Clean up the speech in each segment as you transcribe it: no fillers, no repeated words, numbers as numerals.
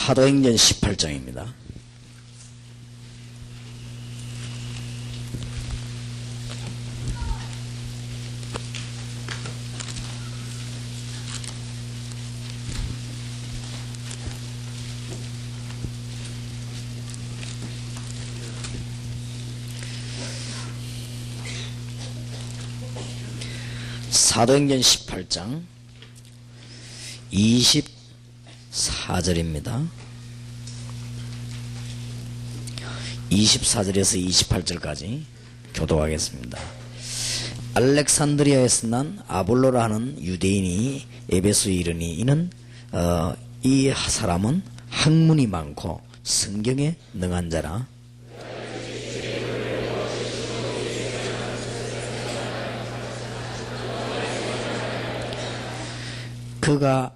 사도행전 18장입니다. 사도행전 18장 24절입니다. 24절에서 28절까지 교독하겠습니다. 알렉산드리아에서 난 아볼로라 하는 유대인이 에베소에 이르니 이는 이 사람은 학문이 많고 성경에 능한 자라. 그가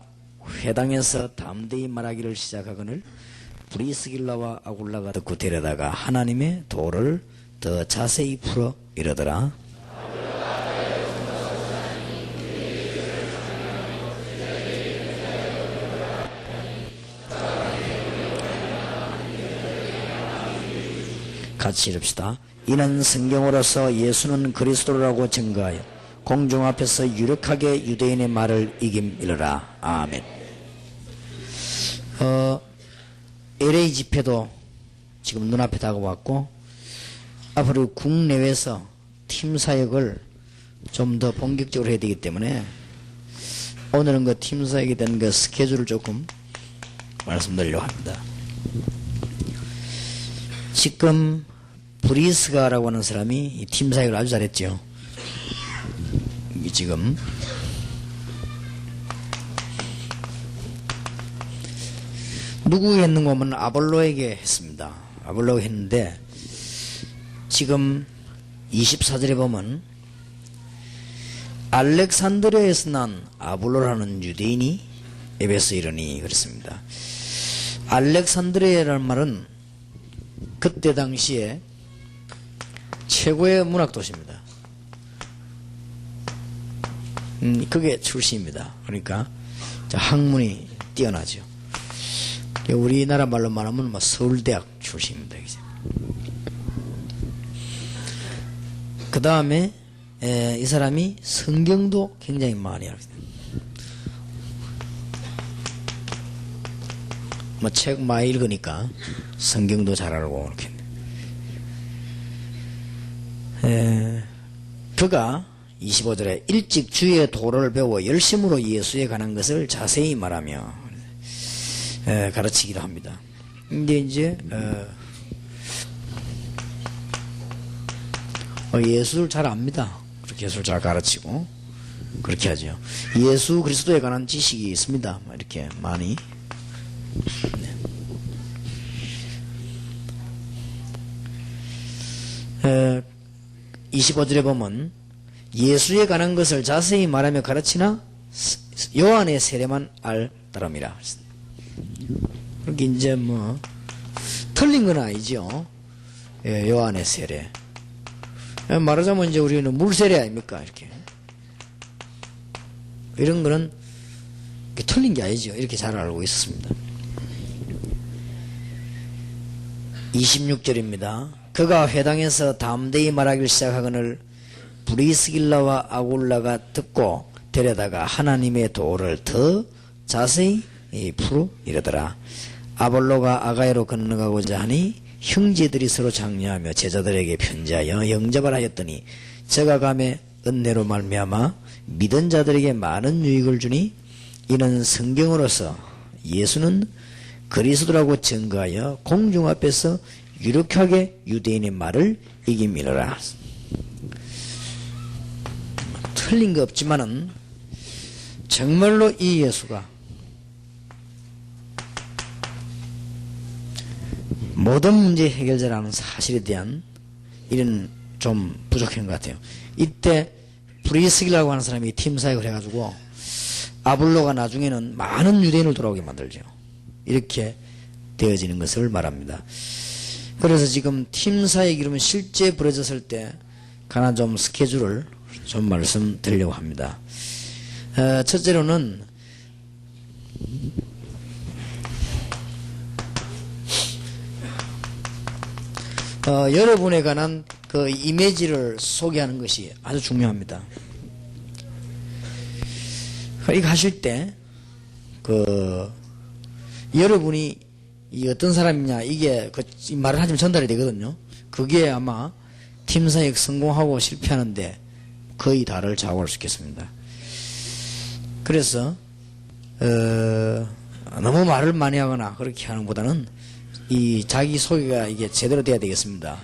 회당에서 담대히 말하기를 시작하거늘 브리스길라와 아굴라가 듣고 데려다가 하나님의 도를 더 자세히 풀어 이르더라. 같이 읽읍시다. 이는 성경으로서 예수는 그리스도라고 증거하여 공중 앞에서 유력하게 유대인의 말을 이김이르라. 아멘. LA 집회도 지금 눈앞에 다가왔고 앞으로 국내외에서 팀 사역을 좀 더 본격적으로 해야 되기 때문에 오늘은 그 팀 사역에 대한 그 스케줄을 조금 말씀드리려고 합니다. 지금 브리스가라고 하는 사람이 이 팀 사역을 아주 잘했죠. 지금 누구 했는가 하면 아볼로에게 했습니다. 아볼로가 했는데 지금 24절에 보면 알렉산드리아에서 난 아볼로라는 유대인이 에베소에 이르니 그랬습니다. 알렉산드리아라는 말은 그때 당시에 최고의 문학 도시입니다. 그게 출신입니다. 그러니까 학문이 뛰어나죠. 우리나라 말로 말하면 서울대학 출신입니다. 그 다음에 이 사람이 성경도 굉장히 많이 알고 있어요. 책 많이 읽으니까 성경도 잘 알고 이렇게. 그가 25절에 일찍 주의 도를 배워 열심으로 예수에 관한 것을 자세히 말하며 가르치기도 합니다. 근데 이제 예수를 잘 압니다. 그렇게 예수를 잘 가르치고 그렇게 하죠. 예수 그리스도에 관한 지식이 있습니다. 이렇게 많이. 25절에 보면 예수에 관한 것을 자세히 말하며 가르치나 요한의 세례만 알더랍니다. 그렇게 이제 틀린 건 아니죠. 요한의 세례. 말하자면 이제 우리는 물세례 아닙니까? 이렇게. 이런 거는 틀린 게 아니죠. 이렇게 잘 알고 있었습니다. 26절입니다. 그가 회당에서 담대히 말하기를 시작하거늘 브리스길라와 아굴라가 듣고 데려다가 하나님의 도를 더 자세히 풀어 이르더라. 아볼로가 아가야로 건너가고자 하니 형제들이 서로 장려하며 제자들에게 편지하여 영접을 하였더니 저가 감에 은혜로 말미암아 믿은 자들에게 많은 유익을 주니 이는 성경으로서 예수는 그리스도라고 증거하여 공중 앞에서 유력하게 유대인의 말을 이김이로라. 틀린 거 없지만은 정말로 이 예수가 모든 문제 해결자라는 사실에 대한 이런 좀 부족한 것 같아요. 이때 브리스길라고 하는 사람이 팀 사역을 해가지고 아볼로가 나중에는 많은 유대인을 돌아오게 만들죠. 이렇게 되어지는 것을 말합니다. 그래서 지금 팀 사역 이러면 실제 벌어졌을 때 가나 좀 스케줄을 좀 말씀드리려고 합니다. 첫째로는 여러분에 관한 그 이미지를 소개하는 것이 아주 중요합니다. 이거 하실 때, 여러분이 이 어떤 사람이냐, 이게 이 말을 하시면 전달이 되거든요. 그게 아마 팀 사역 성공하고 실패하는데 거의 다를 좌우할 수 있겠습니다. 그래서, 너무 말을 많이 하거나 그렇게 하는 것보다는 이 자기 소개가 이게 제대로 돼야 되겠습니다.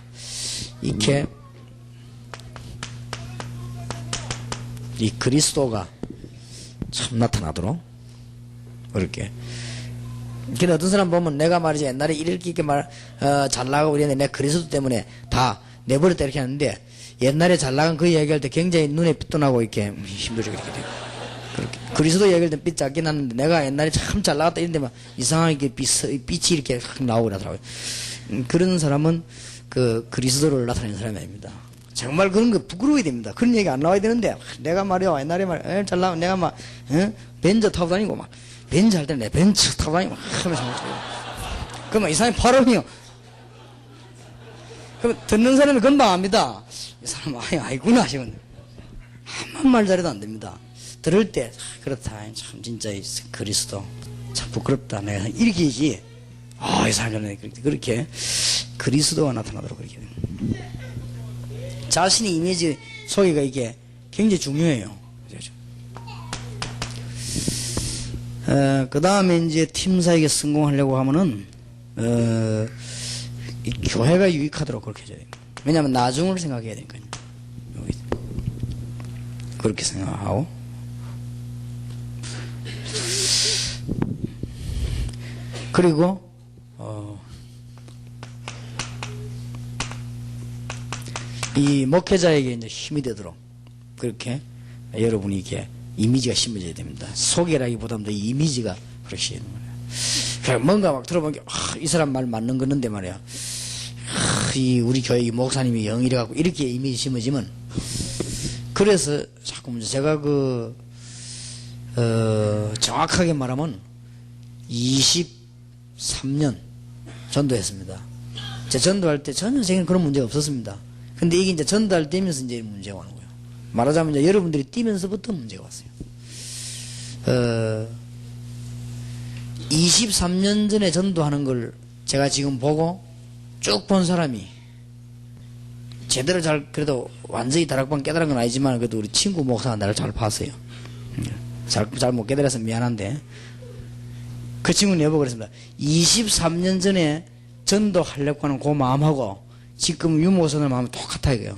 이렇게 이 그리스도가 참 나타나도록 그렇게. 근데 어떤 사람 보면 내가 말이지 옛날에 이렇게 잘 나가고 이랬는데 내가 그리스도 때문에 다 내버렸다 이렇게 하는데 옛날에 잘 나간 그 얘기할 때 굉장히 눈에 빛도 나고 이렇게 힘들게 이렇게 돼요. 그렇게. 그리스도 얘기할 때 빛 작게 났는데 내가 옛날에 참 잘 나갔다 이랬는데 막 이상하게 빛이 이렇게 확 나오고 그러더라고요. 그런 사람은 그 그리스도를 나타내는 사람이 아닙니다. 정말 그런 거 부끄러워야 됩니다. 그런 얘기 안 나와야 되는데 내가 말이야 옛날에 잘 나가 내가 막 벤저 타고 다니고 막 벤저 할 때는 내 벤츠 타고 다니고 막 하면서 그러면 이 사람이 발음이요. 그럼 듣는 사람이 금방 압니다. 이 사람 아이구나 하시면 한말 잘해도 안 됩니다. 들을 때 그렇다 참 진짜 그리스도 참 부끄럽다 내가 이렇게지 이 사람은 그렇게 그리스도가 나타나도록 그렇게 됩니다. 자신의 이미지 소개가 이게 굉장히 중요해요. 그 다음에 이제 팀 사역에 성공하려고 하면은 이 교회가 유익하도록 그렇게 해줘야 됩니다. 왜냐하면 나중을 생각해야 되니까요. 그렇게 생각하고 그리고 이 목회자에게 이제 힘이 되도록 그렇게 여러분이 이렇게 이미지가 심어져야 됩니다. 소개라기보다는 이 이미지가 그렇게 되는 거예요. 뭔가 막 들어보니까 이 사람 말 맞는 거는데 말이야. 이 우리 교회 이 목사님이 영이래 갖고 이렇게 이미지 심어지면 그래서 자꾸 제가 정확하게 말하면 23년 전도했습니다. 제가 전도할 때 전혀 제게는 그런 문제가 없었습니다. 근데 이게 이제 전도할 때면서 이제 문제가 오는 거예요. 말하자면 이제 여러분들이 뛰면서부터 문제가 왔어요. 23년 전에 전도하는 걸 제가 지금 보고 쭉 본 사람이 제대로 잘 그래도 완전히 다락방 깨달은 건 아니지만 그래도 우리 친구 목사가 나를 잘 봤어요. 잘 못 깨달아서 미안한데 그 친구는 여보고 그랬습니다. 23년 전에 전도하려고 하는 그 마음하고 지금 유목선을 마음이 똑같아 이거요.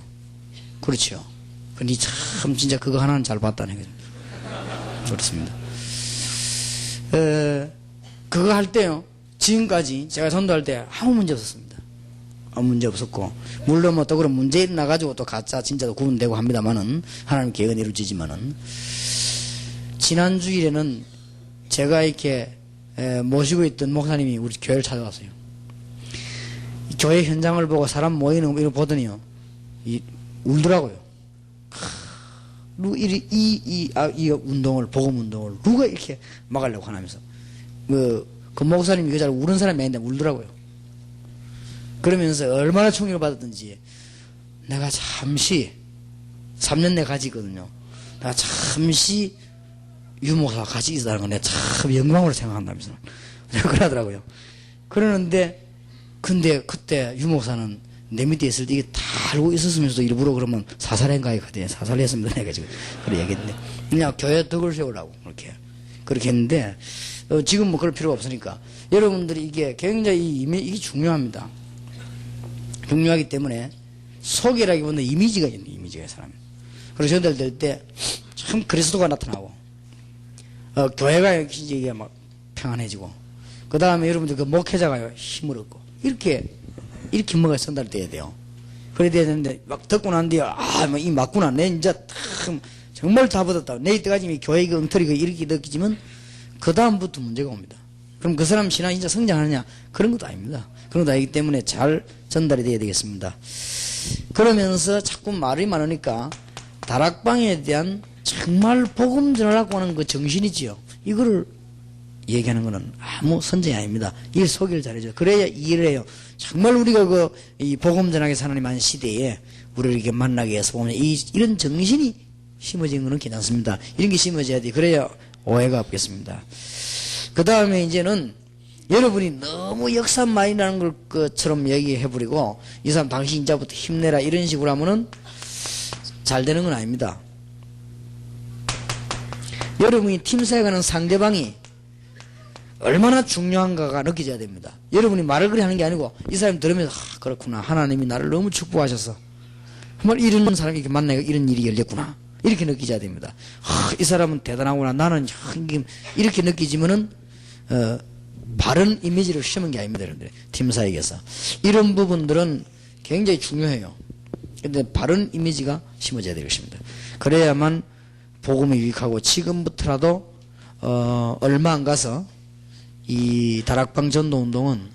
그렇죠. 근데 참 진짜 그거 하나는 잘 봤다는 거죠. 그렇습니다. 그거 할 때요. 지금까지 제가 전도할 때 아무 문제 없었습니다. 아무 문제 없었고 물론 뭐 또 그런 문제 나가지고 또 가짜 진짜도 구분되고 합니다만은 하나님 계획은 이루어지지만은 지난 주일에는 제가 이렇게 모시고 있던 목사님이 우리 교회를 찾아왔어요. 교회 현장을 보고 사람 모이는 거 보더니요, 울더라고요. 이 운동을, 복음 운동을 누가 이렇게 막으려고 하면서. 그 목사님이 그 잘 우는 사람이 아닌데 울더라고요. 그러면서 얼마나 총애를 받았든지 내가 잠시 3년 내 같이 있거든요. 내가 잠시 유목사와 같이 있었다는 건 내가 참 영광으로 생각한다면서 그러더라고요. 그러는데 근데 그때 유목사는 내 밑에 있을 때 이게 다 알고 있었으면서도 일부러 그러면 사살행가에 가대 사살했습니다 내가 지금 그래 얘기했는데 그냥 교회 덕을 세우려고 그렇게 했는데 지금 뭐 그럴 필요가 없으니까 여러분들이 이게 굉장히 이게 중요합니다. 중요하기 때문에 소개라기보다는 이미지가 있는 이미지가 사람. 그래서 전달될 때 참 그리스도가 나타나고 교회가 이제 막 평안해지고 그 다음에 여러분들 그 목회자가 힘을 얻고 이렇게 뭐가 전달돼야 돼요. 그래야 되는데 막 듣고 난 뒤에 뭐 이 맞구나 내 이제 정말 다 받았다. 내 이때까지 교회 그 엉터리가 이렇게 느끼지만 그 다음부터 문제가 옵니다. 그럼 그 사람 신앙이 진짜 성장하느냐 그런 것도 아닙니다. 그런 것도 아니기 때문에 잘 전달이 돼야 되겠습니다. 그러면서 자꾸 말이 많으니까 다락방에 대한 정말 복음 전하려고 하는 그 정신이지요. 이거를 얘기하는 것은 아무 선정이 아닙니다. 일 소개를 잘해줘. 그래야 일을 해요. 정말 우리가 이 복음 전하게 사는 많은 시대에 우리를 이렇게 만나게 해서 보면 이런 정신이 심어진 것은 괜찮습니다. 이런 게 심어져야 돼. 그래야 오해가 없겠습니다. 그 다음에 이제는 여러분이 너무 역사 많이 나는 것처럼 얘기해버리고 이 사람 당신 이제부터 힘내라 이런 식으로 하면은 잘 되는 건 아닙니다. 여러분이 팀사에 가는 상대방이 얼마나 중요한가가 느껴져야 됩니다. 여러분이 말을 그리 하는 게 아니고 이 사람이 들으면서 그렇구나 하나님이 나를 너무 축복하셔서 정말 이런 사람이 이렇게 만나고 이런 일이 열렸구나 이렇게 느끼셔야 됩니다. 이 사람은 대단하구나 나는 이렇게 느끼지면은 바른 이미지를 심은 게 아닙니다. 여러분들 팀사에게서 이런 부분들은 굉장히 중요해요. 근데 바른 이미지가 심어져야 될 것입니다. 그래야만 복음이 유익하고 지금부터라도 얼마 안 가서 이 다락방 전도 운동은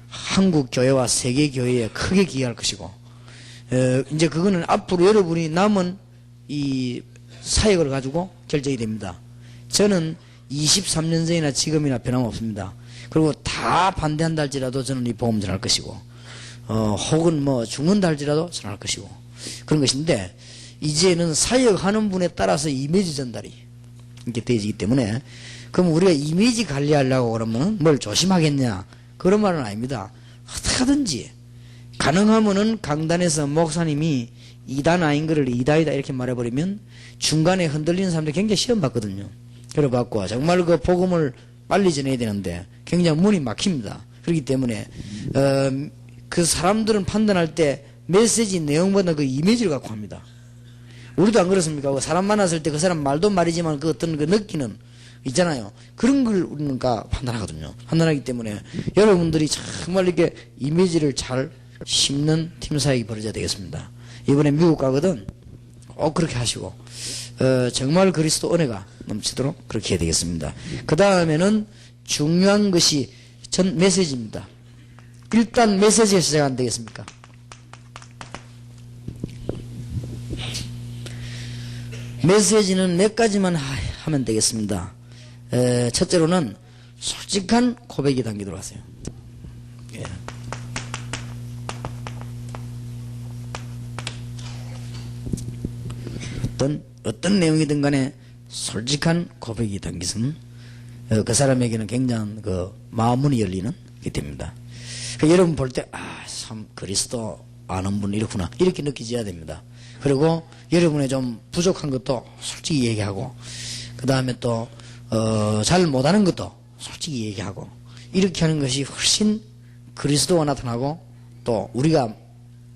한국 교회와 세계 교회에 크게 기여할 것이고 이제 그거는 앞으로 여러분이 남은 이 사역을 가지고 결정이 됩니다. 저는 23년 전이나 지금이나 변함없습니다. 그리고 다 반대한다 할지라도 저는 이 복음 전할 것이고 혹은 뭐 죽는다 할지라도 전할 것이고 그런 것인데 이제는 사역하는 분에 따라서 이미지 전달이 이렇게 되어지기 때문에 그럼 우리가 이미지 관리하려고 그러면 뭘 조심하겠냐 그런 말은 아닙니다. 어떻게 하든지 가능하면은 강단에서 목사님이 이단 아닌 거를 이다이다 이렇게 말해버리면 중간에 흔들리는 사람들이 굉장히 시험 받거든요. 그래 받고 정말 그 복음을 빨리 전해야 되는데 굉장히 문이 막힙니다. 그렇기 때문에 그 사람들은 판단할 때 메시지 내용보다 그 이미지를 갖고 합니다. 우리도 안 그렇습니까? 그 사람 만났을 때 그 사람 말도 말이지만 그 어떤 그 느끼는 있잖아요. 그런 걸 우리가 판단하거든요. 판단하기 때문에 여러분들이 정말 이렇게 이미지를 잘 심는 팀 사역이 벌어져야 되겠습니다. 이번에 미국 가거든 꼭 그렇게 하시고 정말 그리스도 은혜가 넘치도록 그렇게 해야 되겠습니다. 그 다음에는 중요한 것이 전 메시지입니다. 일단 메시지가 시작 안 되겠습니까? 메시지는 몇 가지만 하면 되겠습니다. 첫째로는 솔직한 고백이 담기도록 하세요. 예. 어떤 내용이든 간에 솔직한 고백이 담기면 그 사람에게는 굉장한 그 마음문이 열리는 게 됩니다. 여러분 볼 때 참 그리스도 아는 분 이렇구나 이렇게 느끼셔야 됩니다. 그리고 여러분의 좀 부족한 것도 솔직히 얘기하고 그 다음에 또 잘 못하는 것도 솔직히 얘기하고 이렇게 하는 것이 훨씬 그리스도가 나타나고 또 우리가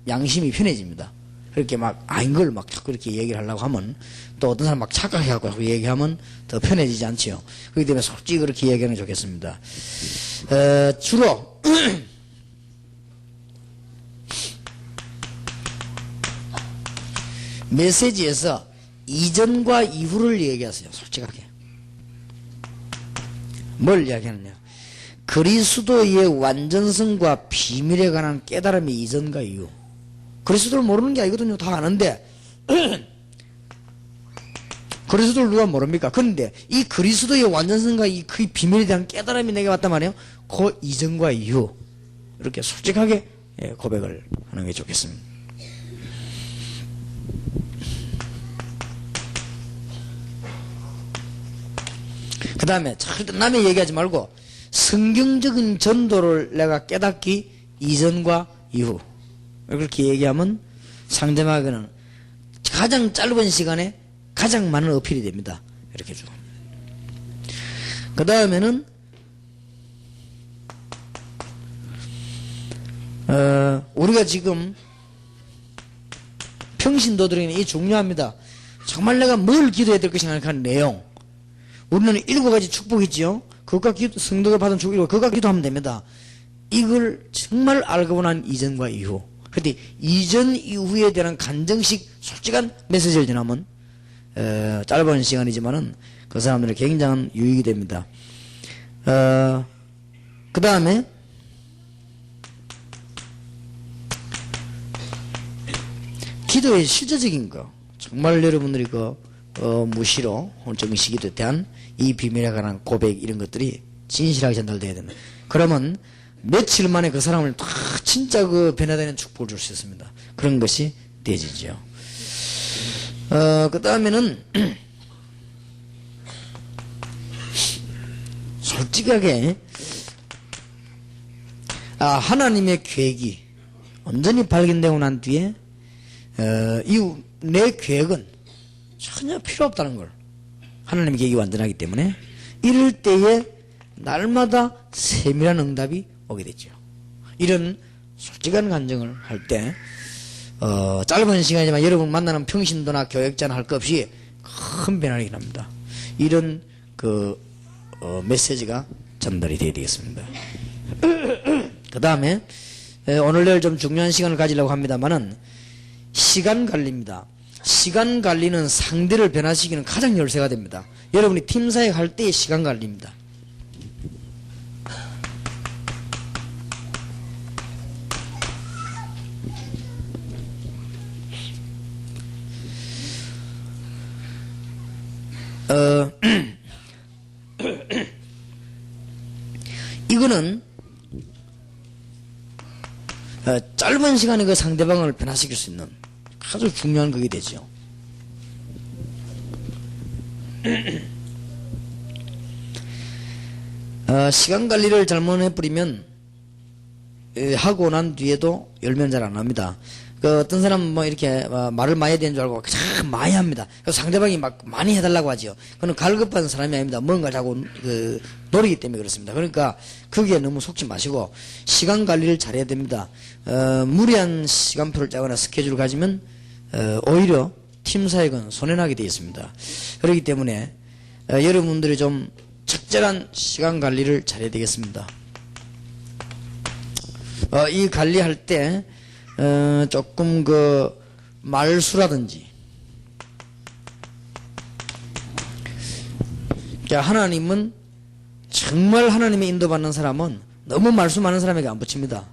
양심이 편해집니다. 그렇게 막 아닌 걸 막 자꾸 이렇게 얘기를 하려고 하면 또 어떤 사람 막 착각해갖고 얘기하면 더 편해지지 않지요. 그렇기 때문에 솔직히 그렇게 얘기하는 게 좋겠습니다. 주로 메시지에서 이전과 이후를 얘기하세요. 솔직하게. 뭘 이야기하느냐. 그리스도의 완전성과 비밀에 관한 깨달음이 이전과 이후. 그리스도를 모르는 게 아니거든요. 다 아는데 그리스도를 누가 모릅니까? 그런데 이 그리스도의 완전성과 그 비밀에 대한 깨달음이 내게 왔단 말이에요. 그 이전과 이후 이렇게 솔직하게 고백을 하는 게 좋겠습니다. 그 다음에 절대 남의 얘기하지 말고 성경적인 전도를 내가 깨닫기 이전과 이후 그렇게 얘기하면 상대방에게는 가장 짧은 시간에 가장 많은 어필이 됩니다. 이렇게 좀. 그 다음에는 우리가 지금 평신도들에게는 이 중요합니다. 정말 내가 뭘 기도해야 될 것인가 하는 내용. 우리는 7가지 축복이 있지요. 그것과 성도가 받은 축복, 그것과 기도하면 됩니다. 이걸 정말 알고 난 이전과 이후. 그런데 이전 이후에 대한 간정식 솔직한 메시지를 전하면 짧은 시간이지만은 그 사람들이 굉장한 유익이 됩니다. 그 다음에 기도의 실제적인 거 정말 여러분들이 무시로 정식기도에 대한 이 비밀에 관한 고백 이런 것들이 진실하게 전달돼야 됩니다. 그러면 며칠 만에 그 사람을 다 진짜 그 변화되는 축복을 줄 수 있습니다. 그런 것이 되지죠. 그 다음에는 솔직하게 하나님의 계획이 완전히 발견되고 난 뒤에 내 계획은 전혀 필요 없다는 걸 하나님의 계획이 완전하기 때문에 이럴 때에 날마다 세밀한 응답이 오게 되죠. 이런 솔직한 간증을 할 때 짧은 시간이지만 여러분 만나는 평신도나 교역자나 할 것 없이 큰 변화가 일어납니다. 이런 메시지가 전달이 되어야 되겠습니다. 그 다음에 오늘 내일 좀 중요한 시간을 가지려고 합니다만은 시간 관리입니다. 시간 관리는 상대를 변화시키는 가장 열쇠가 됩니다. 여러분이 팀사역 할 때의 시간 관리입니다. 이거는 짧은 시간에 그 상대방을 변화시킬 수 있는 아주 중요한 그게 되죠. 시간 관리를 잘못 해버리면 하고 난 뒤에도 열면 잘 안 합니다. 어떤 사람은 뭐 이렇게 말을 많이 해야 되는 줄 알고 참 많이 합니다. 그래서 상대방이 막 많이 해달라고 하죠. 그건 갈급한 사람이 아닙니다. 뭔가 자꾸 노리기 때문에 그렇습니다. 그러니까 거기에 너무 속지 마시고 시간 관리를 잘해야 됩니다. 무리한 시간표를 짜거나 스케줄을 가지면 오히려 팀 사역은 손해나게 되어 있습니다. 그렇기 때문에 여러분들이 좀 적절한 시간 관리를 잘해야 되겠습니다. 이 관리할 때 조금 말수라든지 하나님은 정말 하나님의 인도받는 사람은 너무 말수 많은 사람에게 안 붙입니다.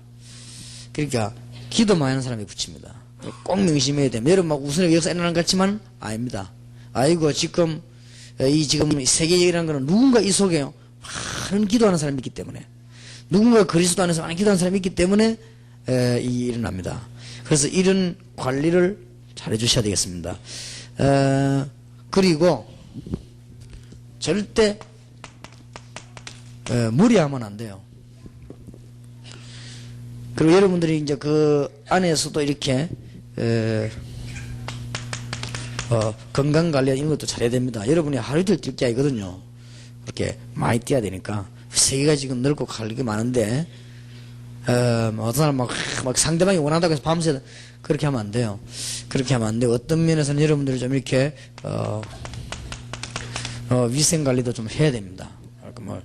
그러니까 기도 많이 하는 사람에게 붙입니다. 꼭 명심해야 됩니다. 여러분 막 웃으면 여기서 애나는 것 같지만 아닙니다. 아이고 지금 세계적이라는 거는 누군가 이 속에 많은 기도하는 사람이 있기 때문에 누군가 그리스도 안에서 많은 기도하는 사람이 있기 때문에 일어납니다. 그래서 이런 관리를 잘 해주셔야 되겠습니다. 그리고 절대 무리하면 안 돼요. 그리고 여러분들이 이제 그 안에서도 이렇게 건강관리 이런 것도 잘해야 됩니다. 여러분이 하루 이틀 뛸 게 아니거든요. 그렇게 많이 뛰어야 되니까. 세계가 지금 넓고 갈 게 많은데 어떤 사람 막 상대방이 원한다고 해서 밤새 그렇게 하면 안 돼요. 그렇게 하면 안 돼요. 어떤 면에서는 여러분들이 좀 이렇게 위생 관리도 좀 해야 됩니다. 그러니까 뭐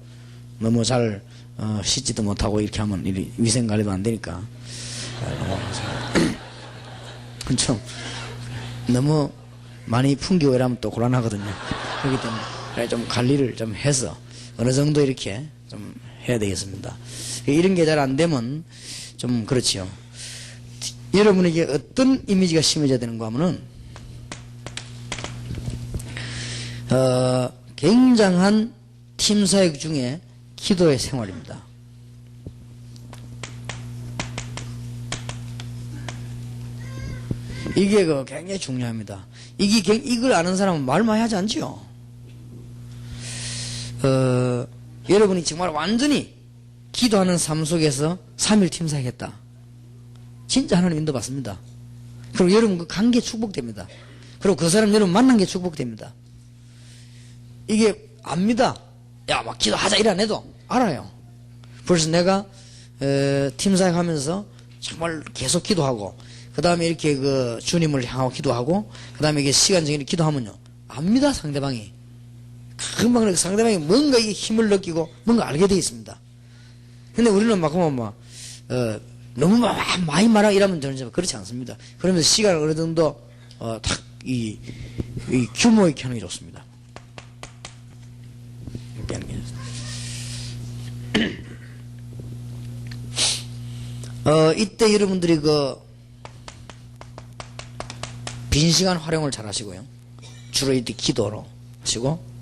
너무 잘 씻지도 못하고 이렇게 하면 위생 관리도 안 되니까 좀 너무 많이 풍기고 이러면 또 곤란하거든요. 그렇기 때문에 좀 관리를 좀 해서 어느 정도 이렇게 좀 해야 되겠습니다. 이런 게 잘 안 되면 좀 그렇지요. 여러분에게 어떤 이미지가 심해져야 되는가 하면은 굉장한 팀 사역 중에 기도의 생활입니다. 이게 굉장히 중요합니다. 이걸 아는 사람은 말 많이 하지 않지요. 여러분이 정말 완전히 기도하는 삶 속에서 3일 팀 사역했다. 진짜 하나님 인도 받습니다. 그리고 여러분 그 관계 축복됩니다. 그리고 그 사람 여러분 만난 게 축복됩니다. 이게 압니다. 야, 막 기도하자 이래 안 해도 알아요. 벌써 내가 팀 사역하면서 정말 계속 기도하고 그 다음에 이렇게 주님을 향하고 기도하고 그 다음에 이게 시간적인 기도하면요 압니다. 상대방이 금방 상대방이 뭔가 이 힘을 느끼고 뭔가 알게 돼 있습니다. 근데 우리는 막 너무 많이 말하고 이러면 되는지 그렇지 않습니다. 그러면서 시간을 어느 정도 이 규모 있게 하는 게 좋습니다. 이렇게 하는 게 이때 여러분들이 빈 시간 활용을 잘 하시고요. 주로 이때 기도로 하시고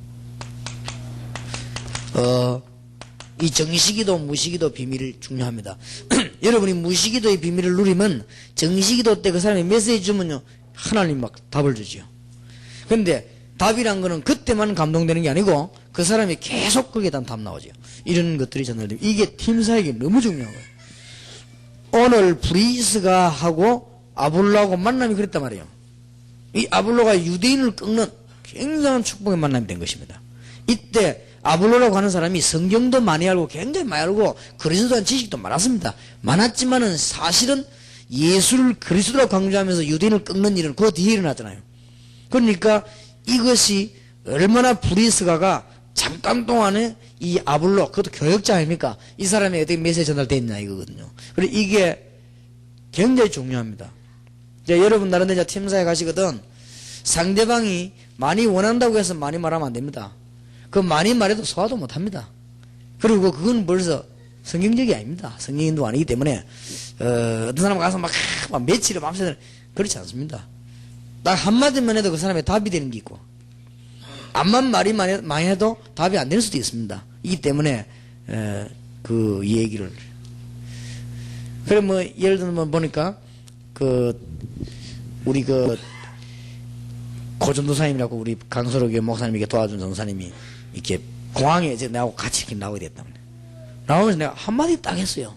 이 정시기도 무시기도 비밀이 중요합니다. 여러분이 무시기도의 비밀을 누리면 정시기도 때 그 사람이 메시지 주면요 하나님 막 답을 주지요. 그런데 답이란 거는 그때만 감동되는 게 아니고 그 사람이 계속 거기에 대한 답 나오죠. 이런 것들이 전달됩니다. 이게 팀사역이 너무 중요한 거예요. 오늘 브리스가 하고 아볼로하고 만남이 그랬단 말이에요. 이 아볼로가 유대인을 꺾는 굉장한 축복의 만남이 된 것입니다. 이때 아볼로라고 하는 사람이 성경도 많이 알고 굉장히 많이 알고 그리스도에 대한 지식도 많았습니다. 많았지만은 사실은 예수를 그리스도라고 강조하면서 유대인을 꺾는 일은 그 뒤에 일어났잖아요. 그러니까 이것이 얼마나 브리스가가 잠깐 동안에 이 아볼로, 그것도 교역자 아닙니까? 이 사람이 어떻게 메시지 전달됐냐 이거거든요. 그리고 이게 굉장히 중요합니다. 이제 여러분 다른 데 팀사에 가시거든 상대방이 많이 원한다고 해서 많이 말하면 안 됩니다. 그 많이 말해도 소화도 못 합니다. 그리고 그건 벌써 성경적이 아닙니다. 성경인도 아니기 때문에 어떤 사람 가서 막 며칠을 밤새도록 그렇지 않습니다. 딱 한마디만 해도 그 사람의 답이 되는 게 있고 암만 말이 많이 해도 답이 안 될 수도 있습니다. 이기 때문에 그 얘기를 그래 뭐 예를 들면 보니까 그 우리 그 고전도사님이라고 우리 강서로 교회 목사님에게 도와준 전사님이 이렇게 공항에 이제 나하고 같이 이렇게 나오게 됐다. 나오면서 내가 한마디 딱 했어요.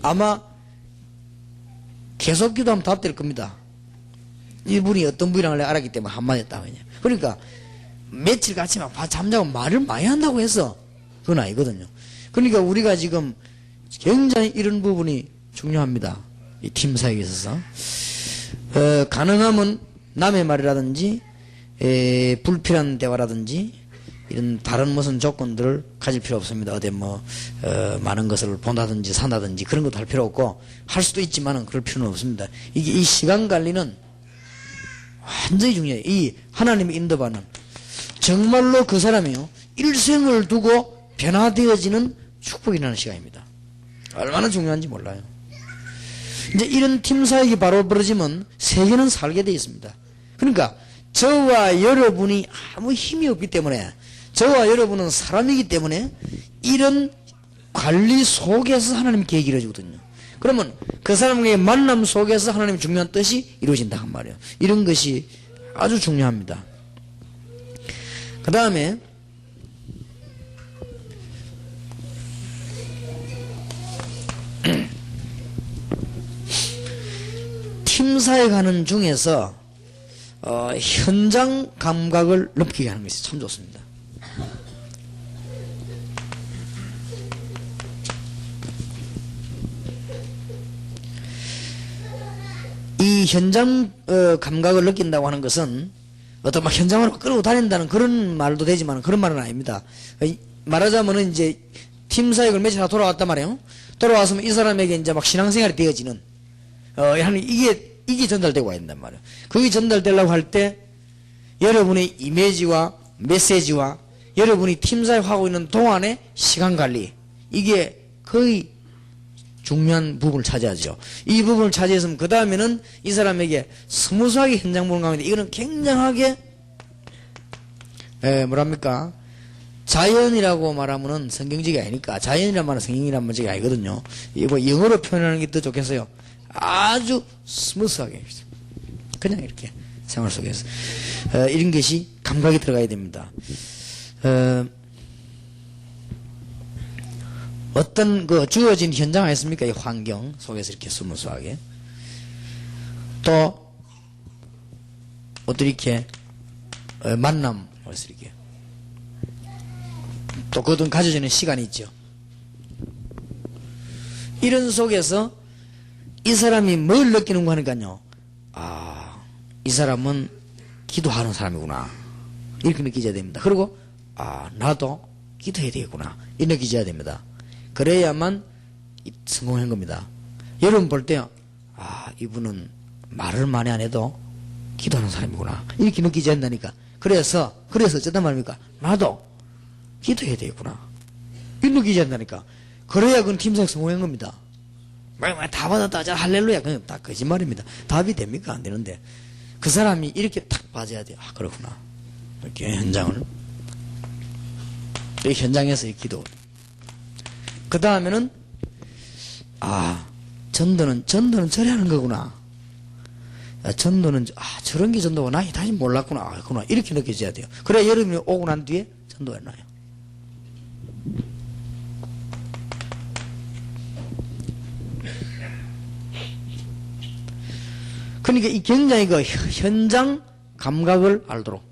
아마 계속 기도하면 답될 겁니다. 이분이 어떤 분이라는 걸 알았기 때문에 한마디 딱 그냥. 그러니까 며칠 같이 막 잠자고 말을 많이 한다고 해서 그건 아니거든요. 그러니까 우리가 지금 굉장히 이런 부분이 중요합니다. 이 팀사역에 있어서 가능하면 남의 말이라든지 불필요한 대화라든지 이런 다른 무슨 조건들을 가질 필요 없습니다. 어디 뭐 많은 것을 본다든지 산다든지 그런 것도 할 필요 없고 할 수도 있지만은 그럴 필요는 없습니다. 이게 이 시간 관리는 완전히 중요해요. 이 하나님의 인도받는 정말로 그 사람이요 일생을 두고 변화되어지는 축복이라는 시간입니다. 얼마나 중요한지 몰라요. 이제 이런 팀사역이 바로 벌어지면 세계는 살게 되어 있습니다. 그러니까 저와 여러분이 아무 힘이 없기 때문에 저와 여러분은 사람이기 때문에 이런 관리 속에서 하나님이 계획이 이루어지거든요. 그러면 그 사람과의 만남 속에서 하나님의 중요한 뜻이 이루어진다 한 말이에요. 이런 것이 아주 중요합니다. 그 다음에 팀사에 가는 중에서 현장 감각을 느끼게 하는 것이 참 좋습니다. 이 현장 감각을 느낀다고 하는 것은 어떤 막 현장으로 끌고 다닌다는 그런 말도 되지만 그런 말은 아닙니다. 말하자면은 이제 팀사역을 며칠 하다 돌아왔단 말이에요. 돌아왔으면 이 사람에게 이제 막 신앙생활이 되어지는 이게 전달되고 와야 된단 말이에요. 그게 전달되려고 할 때 여러분의 이미지와 메시지와 여러분이 팀사역하고 있는 동안의 시간관리 이게 거의 중요한 부분을 차지하죠. 이 부분을 차지했으면 그 다음에는 이 사람에게 스무스하게 현장 보는 가운데 이거는 굉장하게 뭐랍니까 자연이라고 말하면은 성경적이 아니니까 자연이란 말은 성경이란 말이 아니거든요. 이거 영어로 표현하는 게 더 좋겠어요. 아주 스무스하게 그냥 이렇게 생활 속에서 이런 것이 감각이 들어가야 됩니다. 어떤 그 주어진 현장 아니겠습니까? 이 환경 속에서 이렇게 스무스하게 또 어떤 이렇게 만남 이렇게 또 그것은 가져지는 시간이 있죠. 이런 속에서 이 사람이 뭘 느끼는가 하니까요. 아, 이 사람은 기도하는 사람이구나. 이렇게 느끼셔야 됩니다. 그리고 아, 나도 기도해야 되겠구나. 이렇게 느끼셔야 됩니다. 그래야만 성공한 겁니다. 여러분 볼 때요. 아, 이분은 말을 많이 안 해도 기도하는 사람이구나. 이렇게 느끼지 않다니까. 그래서 어쩌단 말입니까? 나도 기도해야 되겠구나. 이렇게 느끼지 않다니까. 그래야 그건 팀사역 성공한 겁니다. 다 받았다. 자, 할렐루야. 그냥 딱 거짓말입니다. 답이 됩니까? 안 되는데. 그 사람이 이렇게 탁 빠져야 돼요. 아, 그렇구나. 이렇게 현장을. 이 현장에서 이 기도. 그 다음에는 전도는 저래 하는 거구나. 전도는 저런 게 전도가 나 다시 몰랐구나. 이렇게 느껴져야 돼요. 그래야 여러분이 오고 난 뒤에 전도가 나요. 그러니까 이 굉장히 그 현장 감각을 알도록,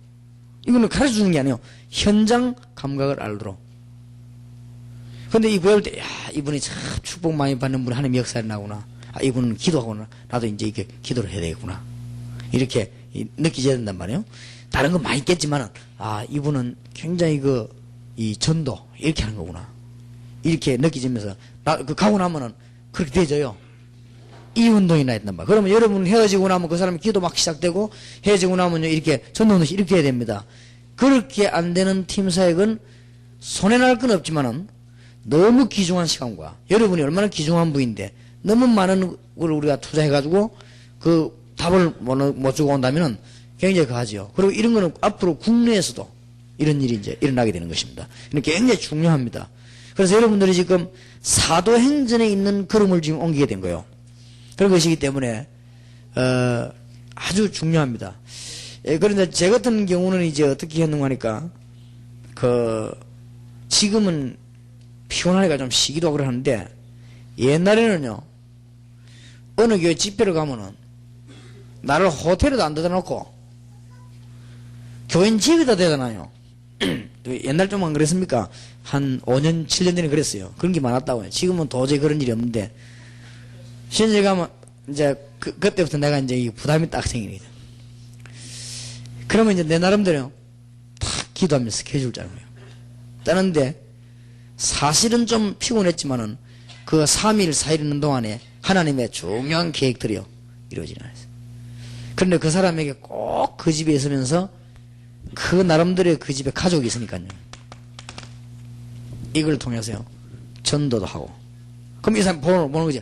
이거는 가르쳐 주는 게 아니에요. 현장 감각을 알도록. 근데 이 배울 때, 이분이 참 축복 많이 받는 분이 하나님 역사에 나구나. 이분은 기도하구나. 나도 이제 이렇게 기도를 해야 되겠구나. 이렇게 느끼져야 된단 말이에요. 다른 건 많이 있겠지만은, 이분은 굉장히 이 전도, 이렇게 하는 거구나. 이렇게 느끼지면서, 가고 나면은 그렇게 되져요. 이 운동이 나 있단 말이에요. 그러면 여러분 헤어지고 나면 그 사람이 기도 막 시작되고, 헤어지고 나면요, 이렇게 전도운동 이렇게 해야 됩니다. 그렇게 안 되는 팀 사역은 손해날 건 없지만은, 너무 귀중한 시간과, 여러분이 얼마나 귀중한 분인데, 너무 많은 걸 우리가 투자해가지고, 그 답을 못 주고 온다면은 굉장히 가하지요. 그리고 이런 거는 앞으로 국내에서도 이런 일이 이제 일어나게 되는 것입니다. 굉장히 중요합니다. 그래서 여러분들이 지금 사도행전에 있는 걸음을 지금 옮기게 된 거예요. 그런 것이기 때문에, 아주 중요합니다. 그런데 제 같은 경우는 이제 어떻게 했는가 하니까, 지금은 피곤하니까 좀 쉬기도 하고 그러는데, 옛날에는요, 어느 교회 집회를 가면은, 나를 호텔에도 안 데려다 놓고, 교인 집에다 데려다 놔요. 옛날 좀 안 그랬습니까? 한 5년, 7년 전에 그랬어요. 그런 게 많았다고요. 지금은 도저히 그런 일이 없는데, 신세 가면, 이제, 그때부터 내가 이제 부담이 딱 생기게 돼. 그러면 이제 내 나름대로 탁 기도하면서 스케줄 짜는 거예요. 짜는데, 사실은 좀 피곤했지만은, 그 3일, 4일 있는 동안에 하나님의 중요한 계획들이요, 이루어지지 않았어요. 그런데 그 사람에게 꼭 그 집에 있으면서, 그 나름대로의 그 집에 가족이 있으니까요. 이걸 통해서요, 전도도 하고. 그럼 이 사람 보는 거지.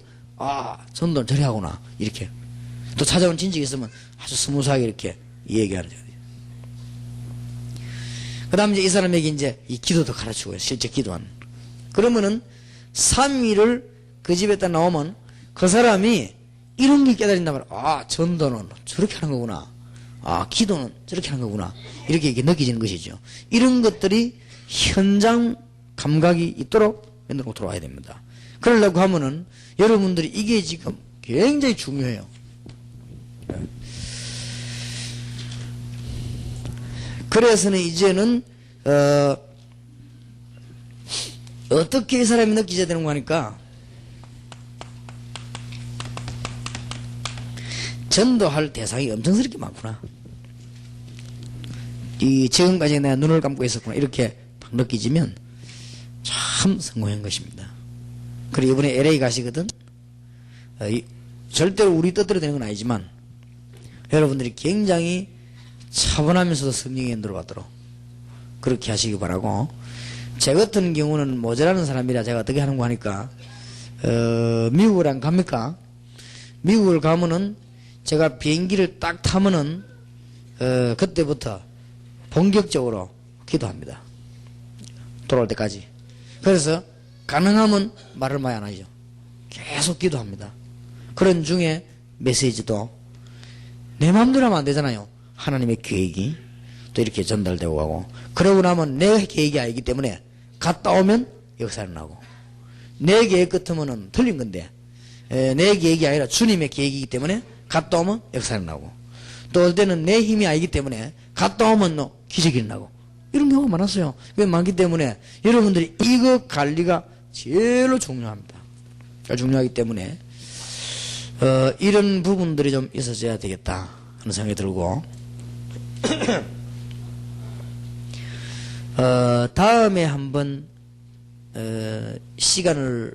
전도는 저래 하구나. 이렇게. 또 찾아온 친척이 있으면 아주 스무스하게 이렇게 얘기하는 거죠. 그 다음 이제 이 사람에게 이제 이 기도도 가르치고요. 실제 기도하는. 그러면은 3일을 그 집에다 나오면 그 사람이 이런 게 깨달린단 말이야. 전도는 저렇게 하는 거구나. 기도는 저렇게 하는 거구나. 이렇게 느껴지는 것이죠. 이런 것들이 현장 감각이 있도록 만들고 들어와야 됩니다. 그러려고 하면은 여러분들이 이게 지금 굉장히 중요해요. 그래서는 이제는 어떻게 이 사람이 느끼져야 되는 거니까 전도할 대상이 엄청스럽게 많구나. 지금까지 내가 눈을 감고 있었구나. 이렇게 느끼지면 참 성공한 것입니다. 그리고 이번에 LA 가시거든. 절대로 우리 뜻대로 되는 건 아니지만 여러분들이 굉장히 차분하면서도 성령에 들어가도록 그렇게 하시기 바라고, 제 같은 경우는 모자라는 사람이라 제가 어떻게 하는 거 하니까 미국을 안 갑니까? 미국을 가면은 제가 비행기를 딱 타면은 그때부터 본격적으로 기도합니다. 돌아올 때까지. 그래서 가능하면 말을 많이 안 하죠. 계속 기도합니다. 그런 중에 메시지도 내 마음대로 하면 안 되잖아요. 하나님의 계획이 또 이렇게 전달되고 가고, 그러고 나면 내 계획이 아니기 때문에 갔다 오면 역사는 나고, 내 계획 같으면은 틀린 건데 내 계획이 아니라 주님의 계획이기 때문에 갔다 오면 역사는 나고, 또 어떨 때는 내 힘이 아니기 때문에 갔다 오면 기적이 일어나고, 이런 경우가 많았어요. 그게 많기 때문에 여러분들이 이거 관리가 제일로 중요합니다. 중요하기 때문에 이런 부분들이 좀 있어져야 되겠다 하는 생각이 들고, 다음에 한번 시간을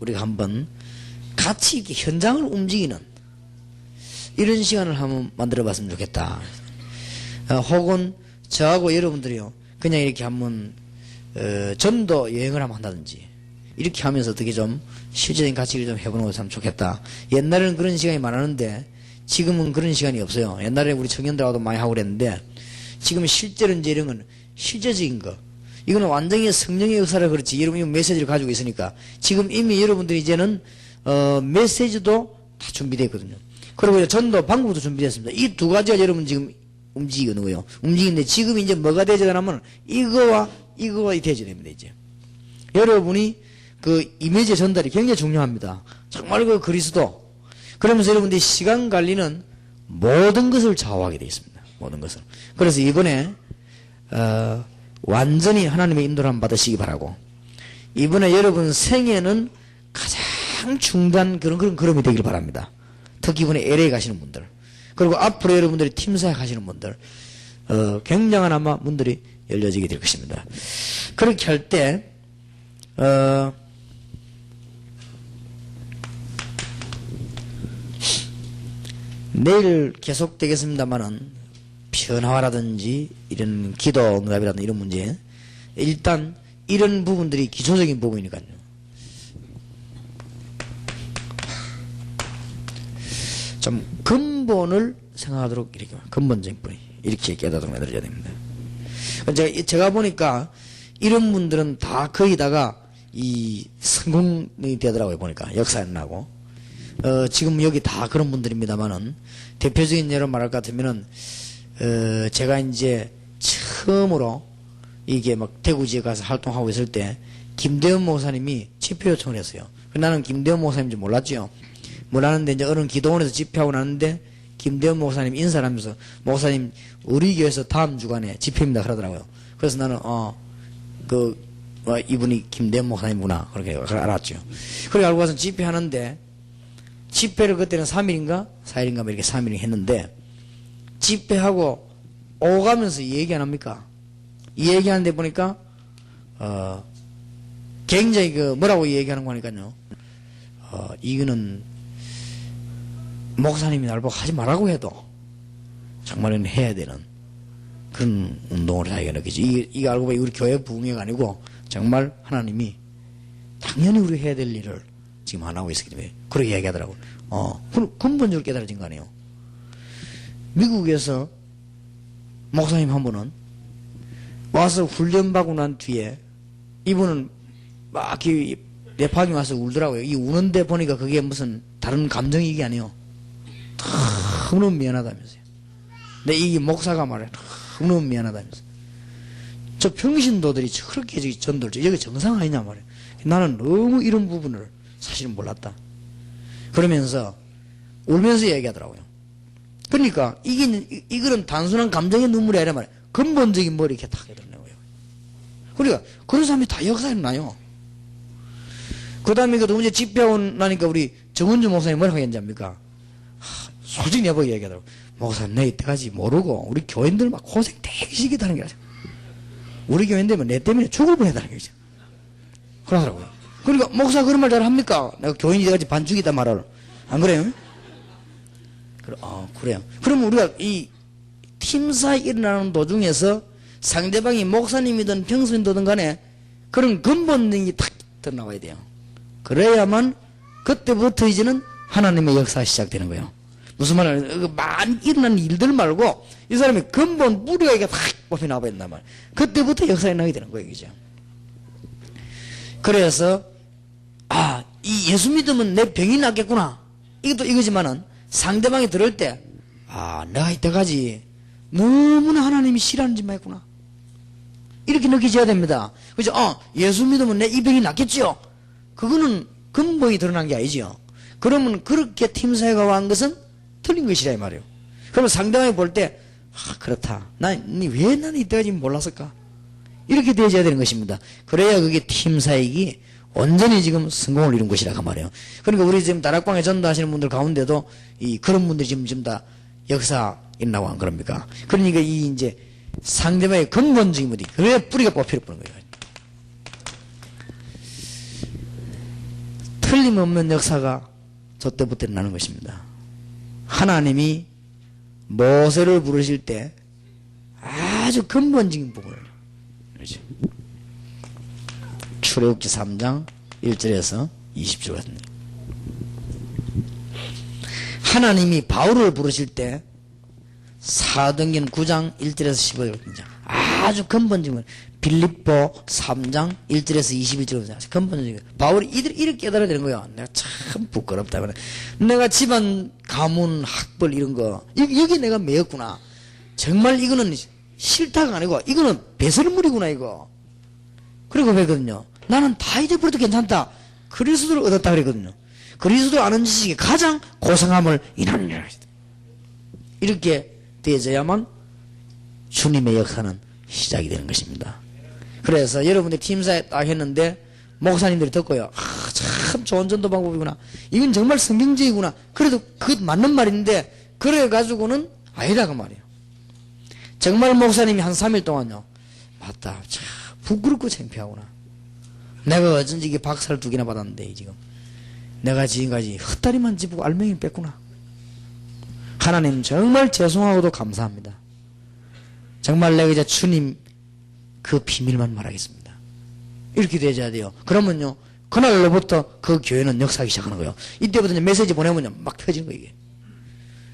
우리가 한번 같이 이렇게 현장을 움직이는 이런 시간을 한번 만들어 봤으면 좋겠다. 혹은 저하고 여러분들이요, 그냥 이렇게 한번 전도 여행을 한번 한다든지 이렇게 하면서 어떻게 좀 실제적인 가치를 좀 해보는 것이 참 좋겠다. 옛날에는 그런 시간이 많았는데 지금은 그런 시간이 없어요. 옛날에 우리 청년들하고도 많이 하고 그랬는데 지금은 실제로 이제 이런 건 실제적인 거, 이거는 완전히 성령의 역사라 그렇지. 여러분이 메시지를 가지고 있으니까. 지금 이미 여러분들이 이제는, 메시지도 다 준비되어 있거든요. 그리고 전도 방법도 준비됐습니다. 이 두 가지가 여러분 지금 움직이는 거예요. 움직이는데 지금 이제 뭐가 되져가냐면 이거와 되져됩니다, 이제. 여러분이 그 이미지 전달이 굉장히 중요합니다. 정말 그 그리스도. 그러면서 여러분들이 시간 관리는 모든 것을 좌우하게 되어 있습니다. 모든 것을. 그래서 이번에, 완전히 하나님의 인도를 받으시기 바라고. 이번에 여러분 생애는 가장 중단 그런 걸음이 되길 바랍니다. 특히 이번에 LA 가시는 분들. 그리고 앞으로 여러분들이 팀사역 하시는 분들, 굉장한 아마 문들이 열려지게 될 것입니다. 그렇게 할 때, 내일 계속 되겠습니다만은, 변화라든지, 이런 기도 응답이라든지 이런 문제, 일단, 이런 부분들이 기초적인 부분이니까요. 좀 근본을 생각하도록 이렇게 근본적인 분이 이렇게 깨닫도록 만들어야 됩니다. 제가 보니까 이런 분들은 다 거기다가 이 성공이 되더라고요. 보니까 역사에 나고 지금 여기 다 그런 분들입니다만은 대표적인 예로 말할 것 같으면은 제가 이제 처음으로 이게 막 대구 지역 가서 활동하고 있을 때 김대현 목사님이 집회 요청을 했어요. 나는 김대현 목사님인지 몰랐죠. 몰랐는데 이제 어느 기도원에서 집회하고 나는데 김대현 목사님 인사를 하면서 목사님 우리 교회에서 다음 주간에 집회입니다 그러더라고요. 그래서 나는 이분이 김대현 목사님이구나 그렇게 알았죠. 그렇게 알고 가서 집회하는데 집회를 그때는 3일인가 4일인가 이렇게 3일 했는데 집회하고 오가면서 얘기 안 합니까? 얘기하는데 보니까 굉장히 뭐라고 얘기하는 거니까요. 이거는 목사님이 날 보고 하지 말라고 해도 정말은 해야 되는 그런 운동을 자기가 느끼지. 이게 알고 보니 우리 교회 부흥회가 아니고 정말 하나님이 당연히 우리 해야 될 일을 지금 안 하고 있기 때문에 그렇게 얘기하더라고요. 근본적으로 깨달아진 거 아니에요. 미국에서 목사님 한 분은 와서 훈련받고 난 뒤에 이분은 막 랩하기 와서 울더라고요. 이 우는데 보니까 그게 무슨 다른 감정이 이게 아니에요. 너무 미안하다면서요. 근데 이 목사가 말해 너무 미안하다면서. 저 평신도들이 저렇게 전도를 여기 정상 아니냐 말이에요. 나는 너무 이런 부분을 사실은 몰랐다. 그러면서 울면서 얘기하더라고요. 그러니까 이거는 단순한 감정의 눈물이 아니라 말이에요. 근본적인 뭘 이렇게 탁 해드는 거예요. 그러니까 그런 사람이 다 역사에 나요. 그 다음에 그 문제 집회하고 나니까 우리 정은주 목사님 뭐라고 했는지 압니까? 솔직히 내보고 얘기하더라고. 목사님, 내 이때까지 모르고 우리 교인들 막 고생 되게 시키다는 게 아니야. 우리 교인들은 내 때문에 죽을 뻔했다는 거죠. 그러더라고요. 그러니까 목사 그런 말 잘 합니까? 내가 교인이 돼가지 반죽이다 말을. 안 그래요? 그래요. 그러면 우리가 이 팀사에 일어나는 도중에서 상대방이 목사님이든 평소인도든 간에 그런 근본적인 탁 나와야 돼요. 그래야만 그때부터 이제는 하나님의 역사가 시작되는 거예요. 무슨 말이냐, 많이 일어나는 일들 말고 이 사람이 근본 뿌리가 이게 탁 뽑혀 나와야 된단 말이에요. 그때부터 역사에 나게 되는 거예요, 그죠? 그래서 이 예수 믿으면 내 병이 낫겠구나. 이것도 이거지만은 상대방이 들을 때 내가 이때까지 너무나 하나님이 싫어하는 짓만 했구나. 이렇게 느끼셔야 됩니다. 그죠? 예수 믿으면 내 이 병이 낫겠지요? 그거는 근본이 드러난 게 아니지요. 그러면 그렇게 팀사회가 한 것은 틀린 것이라 이 말이에요. 그러면 상대방이 볼 때 그렇다. 왜 나는 이때까지 몰랐을까? 이렇게 되어야 되는 것입니다. 그래야 그게 팀사역이 온전히 지금 성공을 이룬 것이라 그 말이에요. 그러니까 우리 지금 다락방에 전도하시는 분들 가운데도 그런 분들이 지금 다 역사 있나고 안 그럽니까? 그러니까 이제 상대방의 근본적인 문제, 그래야 뿌리가 뽑힐 뻔한 거예요. 틀림없는 역사가 저 때부터 나는 것입니다. 하나님이 모세를 부르실 때 아주 근본적인 부분을, 그렇죠? 출애굽기 3장 1절에서 20절 같은 하나님이 바울을 부르실 때 사도행전 9장 1절에서 15절 아주 근본적인 빌립보 3장 1절에서 21절로 근본적인 바울이 이렇게 깨달아야 되는 거야. 내가 참 부끄럽다. 내가 집안 가문 학벌 이런 거 여기 내가 매였구나. 정말 이거는 싫다가 아니고 이거는 배설물이구나 이거. 그리고 왜거든요. 나는 다 잊어버려도 괜찮다. 그리스도를 얻었다 그랬거든요. 그리스도 아는 지식이 가장 고상함을 인하는 줄 알았다. 이렇게 되어야만 주님의 역사는 시작이 되는 것입니다. 그래서 여러분들이 팀사에 딱 했는데 목사님들이 듣고요. 참 좋은 전도 방법이구나. 이건 정말 성경적이구나. 그래도 그 맞는 말인데 그래가지고는 아니다 그 말이에요. 정말 목사님이 한 3일 동안요. 맞다. 참 부끄럽고 창피하구나. 내가 어쩐지 이게 박사를 2개나 받았는데 지금 내가 지금까지 헛다리만 짚고 알맹이 뺐구나. 하나님 정말 죄송하고도 감사합니다. 정말 내가 이제 주님 그 비밀만 말하겠습니다. 이렇게 되어야 돼요. 그러면요 그날로부터 그 교회는 역사하기 시작하는 거예요. 이때부터 이제 메시지 보내면요 막 펴지는 거예요 이게.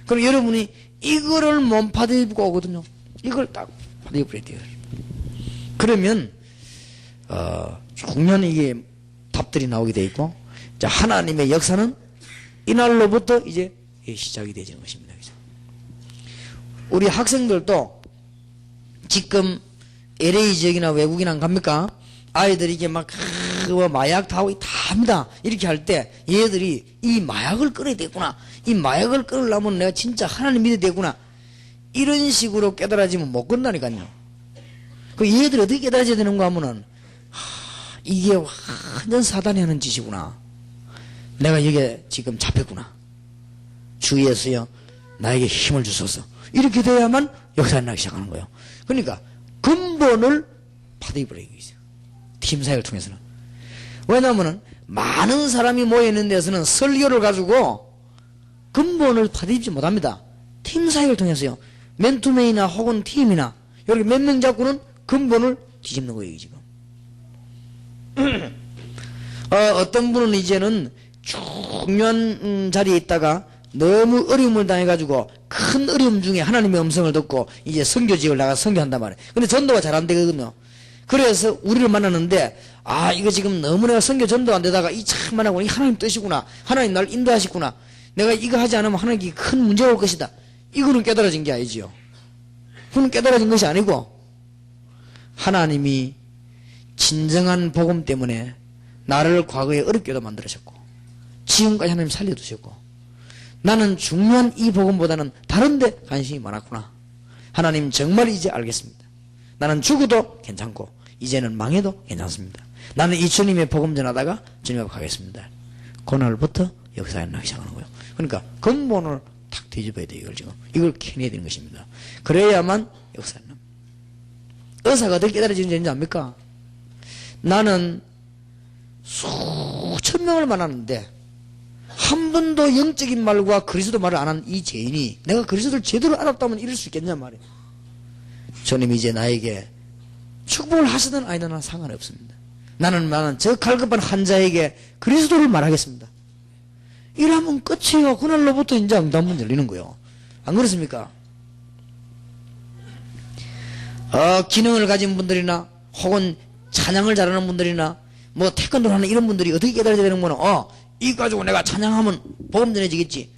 그럼 여러분이 이거를 몸파도 입고 오거든요. 이걸 딱 파도 입어야 돼요. 그러면 중요한 이게 답들이 나오게 돼 있고, 자 하나님의 역사는 이날로부터 이제 시작이 되는 것입니다. 그죠? 우리 학생들도 지금 LA 지역이나 외국이나 안 갑니까? 아이들이 이게 막 마약 타고 다 합니다. 이렇게 할 때 얘들이 이 마약을 끊어야 되겠구나. 이 마약을 끊으려면 내가 진짜 하나님 믿어야 되겠구나. 이런 식으로 깨달아지면 못 끊는다니까요. 그 얘들이 어떻게 깨달아져야 되는가 하면은 이게 완전 사단이 하는 짓이구나. 내가 여기에 지금 잡혔구나. 주 예수여 나에게 힘을 주소서. 이렇게 돼야만 역사가 나기 시작하는 거예요. 그러니까 근본을 파대입으라는 거죠. 팀사역을 통해서는. 왜냐하면 많은 사람이 모여있는 데서는 설교를 가지고 근본을 파대입지 못합니다. 팀사역을 통해서요. 맨투맨이나 혹은 팀이나 이렇게 몇 명 잡고는 근본을 뒤집는 거예요 지금. 어떤 분은 이제는 중요한 자리에 있다가 너무 어려움을 당해가지고 큰 어려움 중에 하나님의 음성을 듣고 이제 선교지역을 나가서 선교한단 말이에요. 근데 전도가 잘 안 되거든요. 그래서 우리를 만나는데 이거 지금 너무 내가 선교 전도 안 되다가 이 참만 하고 이 하나님 뜻이구나. 하나님 날 인도하시구나. 내가 이거 하지 않으면 하나님께 큰 문제가 올 것이다. 이거는 깨달아진 게 아니지요. 그건 깨달아진 것이 아니고 하나님이 진정한 복음 때문에 나를 과거에 어렵게도 만들으셨고 지금까지 하나님 살려두셨고 나는 중요한 이 복음보다는 다른 데 관심이 많았구나. 하나님 정말 이제 알겠습니다. 나는 죽어도 괜찮고 이제는 망해도 괜찮습니다. 나는 이 주님의 복음 전하다가 주님 앞에 가겠습니다. 그날부터 역사에 나기 시작하는 거예요. 그러니까 근본을 탁 뒤집어야 돼요. 이걸 지금 이걸 캐내야 되는 것입니다. 그래야만 역사에 납니다. 의사가 어떻게 깨달아지는지 압니까? 나는 수천 명을 만났는데 한 번도 영적인 말과 그리스도 말을 안 한 이 죄인이 내가 그리스도를 제대로 알았다면 이럴 수 있겠냐 말이에요. 주님이 이제 나에게 축복을 하시든 아니든 상관이 없습니다. 나는 저 갈급한 환자에게 그리스도를 말하겠습니다. 이러면 끝이에요. 그날로부터 이제 응답문 열리는 거예요. 안 그렇습니까? 기능을 가진 분들이나 혹은 찬양을 잘하는 분들이나 뭐 태권도를 하는 이런 분들이 어떻게 깨달아야 되는 거는 이거 가지고 내가 찬양하면 복음 전해지겠지.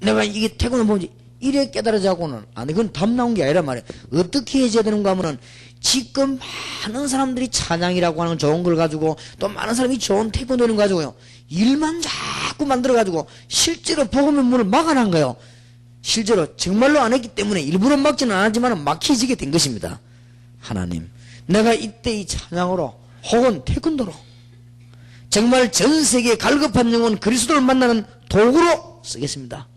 내가 이게 태권도 보지 이래 깨달아자고는 아니 그건 답 나온 게 아니란 말이에요. 어떻게 해줘야 되는가 하면은 지금 많은 사람들이 찬양이라고 하는 좋은 걸 가지고 또 많은 사람이 좋은 태권도를 가지고요 일만 자꾸 만들어 가지고 실제로 복음의 문을 막아난 거예요. 실제로 정말로 안 했기 때문에 일부러 막지는 않았지만 막혀지게 된 것입니다. 하나님 내가 이때 이 찬양으로 혹은 태권도로 정말 전 세계 갈급한 영혼 그리스도를 만나는 도구로 쓰겠습니다.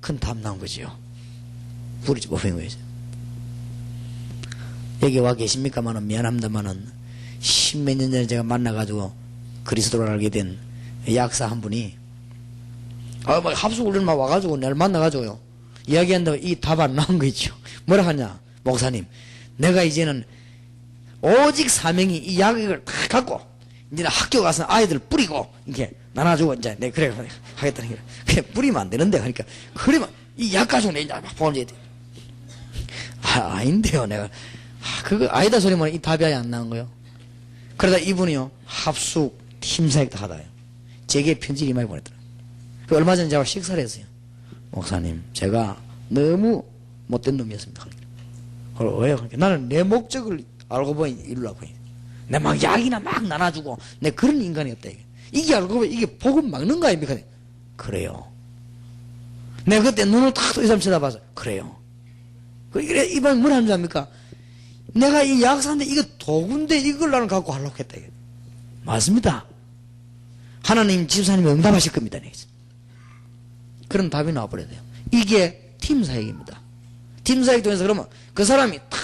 큰 답 나온 거지요. 부르지 못한 거죠. 여기 와 계십니까만은 미안합니다만은 십몇 년 전에 제가 만나가지고 그리스도를 알게 된 약사 한 분이 막 합숙훈련 막 와가지고 내가 만나가지고요 이야기한다고 이 답 안 나온 거 있죠. 뭐라 하냐 목사님 내가 이제는 오직 사명이 이 약을 다 갖고 이제 학교 가서 아이들 뿌리고 이렇게 나눠주고 이제 내 그래 하겠다는 게 그냥 뿌리면 안 되는데 그러니까 그러면 이 약 가지고 내 이제 막 보내야 돼. 아닌데요 내가 그거 아니다 소리면 이 답이 아예 안 나온 거예요. 그러다 이분이요, 합숙 팀사역도 하다요. 제게 편지를 이마에 보냈더라고요. 그 얼마 전에 제가 식사를 했어요. 목사님, 제가 너무 못된 놈이었습니다. 왜요? 그러니까 나는 내 목적을 알고 보니 이루려고 해요. 내 막 약이나 막 나눠주고, 내 그런 인간이었다. 이게 알고 보니 이게 복음 막는 거 아닙니까? 그래요. 내가 그때 눈을 탁 이 사람 쳐다봐서, 그래요. 그래, 이번 뭘 하는 줄 압니까? 내가 이 약사인데 이거 도구인데 이걸 나는 갖고 하려고 했다. 맞습니다. 하나님 집사님이 응답하실 겁니다. 그런 답이 나와버려야 돼요. 이게 팀사역입니다. 팀사역 통해서 그러면 그 사람이 탁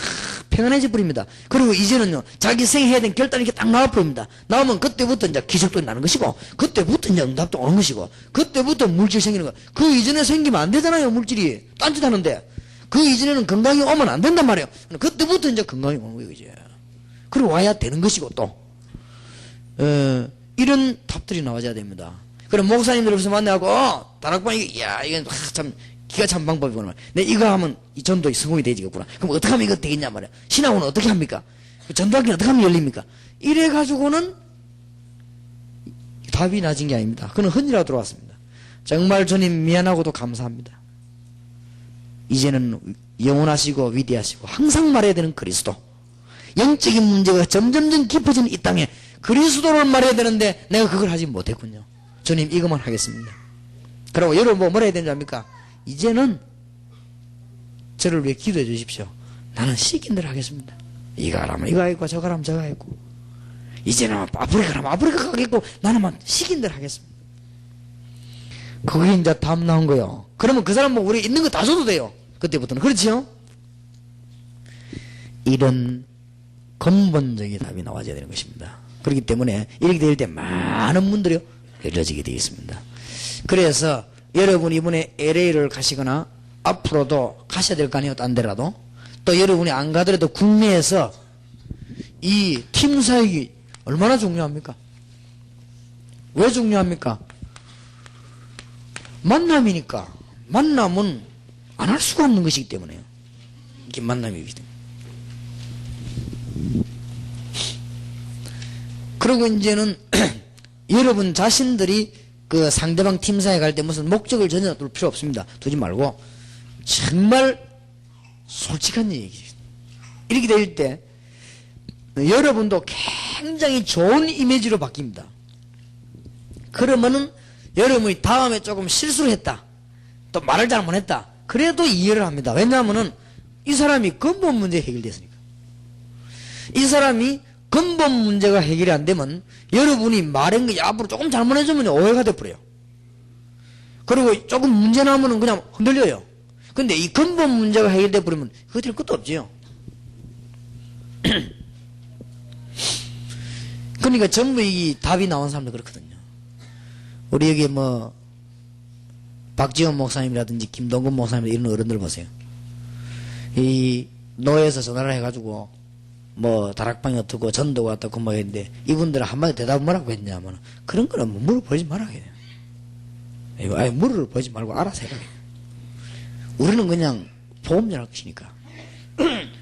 평안해져 버립니다. 그리고 이제는요, 자기 생해야 되는 결단이 이렇게 딱 나와버립니다. 나오면 그때부터 이제 기적도 나는 것이고, 그때부터 이제 응답도 오는 것이고, 그때부터 물질 생기는 거. 그 이전에 생기면 안 되잖아요, 물질이. 딴짓 하는데. 그 이전에는 건강이 오면 안 된단 말이에요. 그때부터 이제 건강이 오는 거예요, 이제. 그리고 와야 되는 것이고, 또. 이런 답들이 나와줘야 됩니다. 그럼 목사님들 없이 만나고, 다락방, 이건 참, 기가 찬 방법이구나. 내 이거 하면 이 전도에 성공이 되지겠구나. 그럼 어떻게 하면 이거 되겠냐 말이야. 신앙은 어떻게 합니까? 전도하기는 어떻게 하면 열립니까? 이래가지고는 답이 낮은 게 아닙니다. 그는 헌이라고 들어왔습니다. 정말 주님 미안하고도 감사합니다. 이제는 영원하시고 위대하시고 항상 말해야 되는 그리스도. 영적인 문제가 점점점 깊어지는 이 땅에 그리스도를 말해야 되는데 내가 그걸 하지 못했군요. 주님 이것만 하겠습니다. 그리고 여러분 뭐라 해야 되는지 압니까? 이제는 저를 위해 기도해 주십시오. 나는 시킨 대로 하겠습니다. 이거 하라면 이거 하겠고 저거 하라면 저거 하겠고, 이제는 아프리카 하라면 아프리카 가겠고, 나는 시킨 대로 하겠습니다. 그게 이제 답 나온 거예요. 그러면 그 사람 우리 있는 거 다 줘도 돼요. 그때부터는. 그렇지요? 이런 근본적인 답이 나와야 되는 것입니다. 그렇기 때문에 이렇게 될 때 많은 문들이 열려지게 되어 있습니다. 그래서 여러분 이번에 LA를 가시거나 앞으로도 가셔야 될 거 아니에요. 딴 데라도. 또 여러분이 안 가더라도 국내에서 이 팀 사역이 얼마나 중요합니까? 왜 중요합니까? 만남이니까. 만남은 안 할 수가 없는 것이기 때문에요. 이게 만남이기 때문에. 그리고 이제는 여러분 자신들이 그 상대방 팀사에 갈 때 무슨 목적을 전혀 둘 필요 없습니다. 두지 말고 정말 솔직한 얘기. 이렇게 될 때 여러분도 굉장히 좋은 이미지로 바뀝니다. 그러면은 여러분이 다음에 조금 실수를 했다, 또 말을 잘못했다, 그래도 이해를 합니다. 왜냐하면은 이 사람이 근본 문제 해결됐으니까. 이 사람이 근본 문제가 해결이 안 되면 여러분이 말한 게 앞으로 조금 잘못해주면 오해가 돼버려요. 그리고 조금 문제 나오면 그냥 흔들려요. 근데 이 근본 문제가 해결돼 버리면 그것들은 끝도 없지요. 그러니까 전부 이 답이 나온 사람도 그렇거든요. 우리 여기 뭐 박지원 목사님이라든지 김동근 목사님 이런 어른들 보세요. 이 노예에서 전화를 해가지고 뭐 다락방이 어떻고 전도가 어떻고 뭐 했는데 이분들은 한마디 대답 뭐라고 했냐면 그런 거는 뭐 물어보지 말아야 돼요. 아예 물어보지 말고 알아서 해라. 우리는 그냥 보험 전할 것이니까.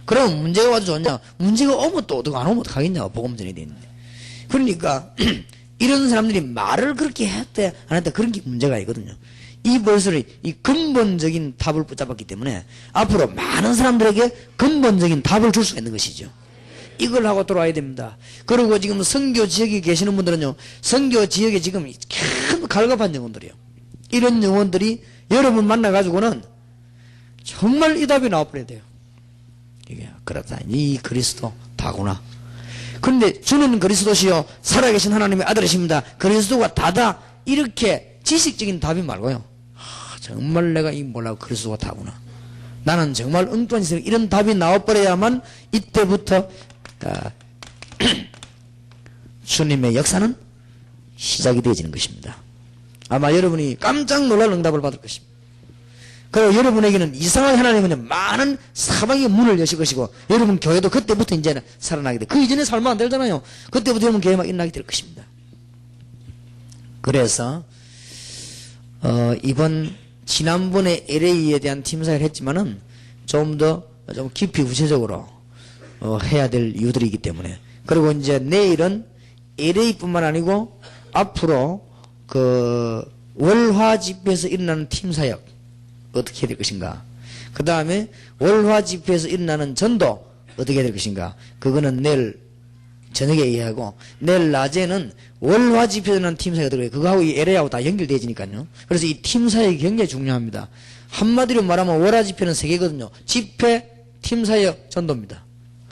그럼 문제가 와도 좋냐? 문제가 오면 또 어떻게 안 오면 어떡하겠냐고. 보험 전이 되는데. 그러니까 이런 사람들이 말을 그렇게 했대 안 했대 그런 게 문제가 있거든요. 이 벌써 이 근본적인 답을 붙잡았기 때문에 앞으로 많은 사람들에게 근본적인 답을 줄 수 있는 것이죠. 이걸 하고 돌아와야 됩니다. 그리고 지금 선교 지역에 계시는 분들은요, 선교 지역에 지금 큰 갈급한 영혼들이에요. 이런 영혼들이 여러분 만나가지고는 정말 이 답이 나와버려야 돼요. 이게 그렇다. 이 그리스도 다구나. 그런데 주는 그리스도시요 살아계신 하나님의 아들이십니다. 그리스도가 다다. 이렇게 지식적인 답이 말고요. 정말 내가 이 몰라고 그리스도가 다구나. 나는 정말 엉뚱한 짓을 이런 답이 나와버려야만 이때부터 주님의 역사는 시작이 되어지는 것입니다. 아마 여러분이 깜짝 놀랄 응답을 받을 것입니다. 그리고 여러분에게는 이상하게 하나님은 많은 사방의 문을 여실 것이고 여러분 교회도 그때부터 이제는 살아나게 돼. 그 이전에 살면 안 되잖아요. 그때부터 여러분 교회만 일어나게 될 것입니다. 그래서 이번 지난번에 LA에 대한 팀사를 했지만은 좀 더 좀 깊이 구체적으로 해야 될 이유들이 있기 때문에. 그리고 이제 내일은 LA뿐만 아니고 앞으로 그 월화 집회에서 일어나는 팀 사역 어떻게 해야 될 것인가. 그 다음에 월화 집회에서 일어나는 전도 어떻게 해야 될 것인가. 그거는 내일 저녁에 얘기하고, 내일 낮에는 월화 집회에서 일어나는 팀 사역이 들어가요. 그거하고 이 LA하고 다 연결되어지니까요. 그래서 이 팀 사역이 굉장히 중요합니다. 한마디로 말하면 월화 집회는 세 개거든요. 집회, 팀 사역, 전도입니다.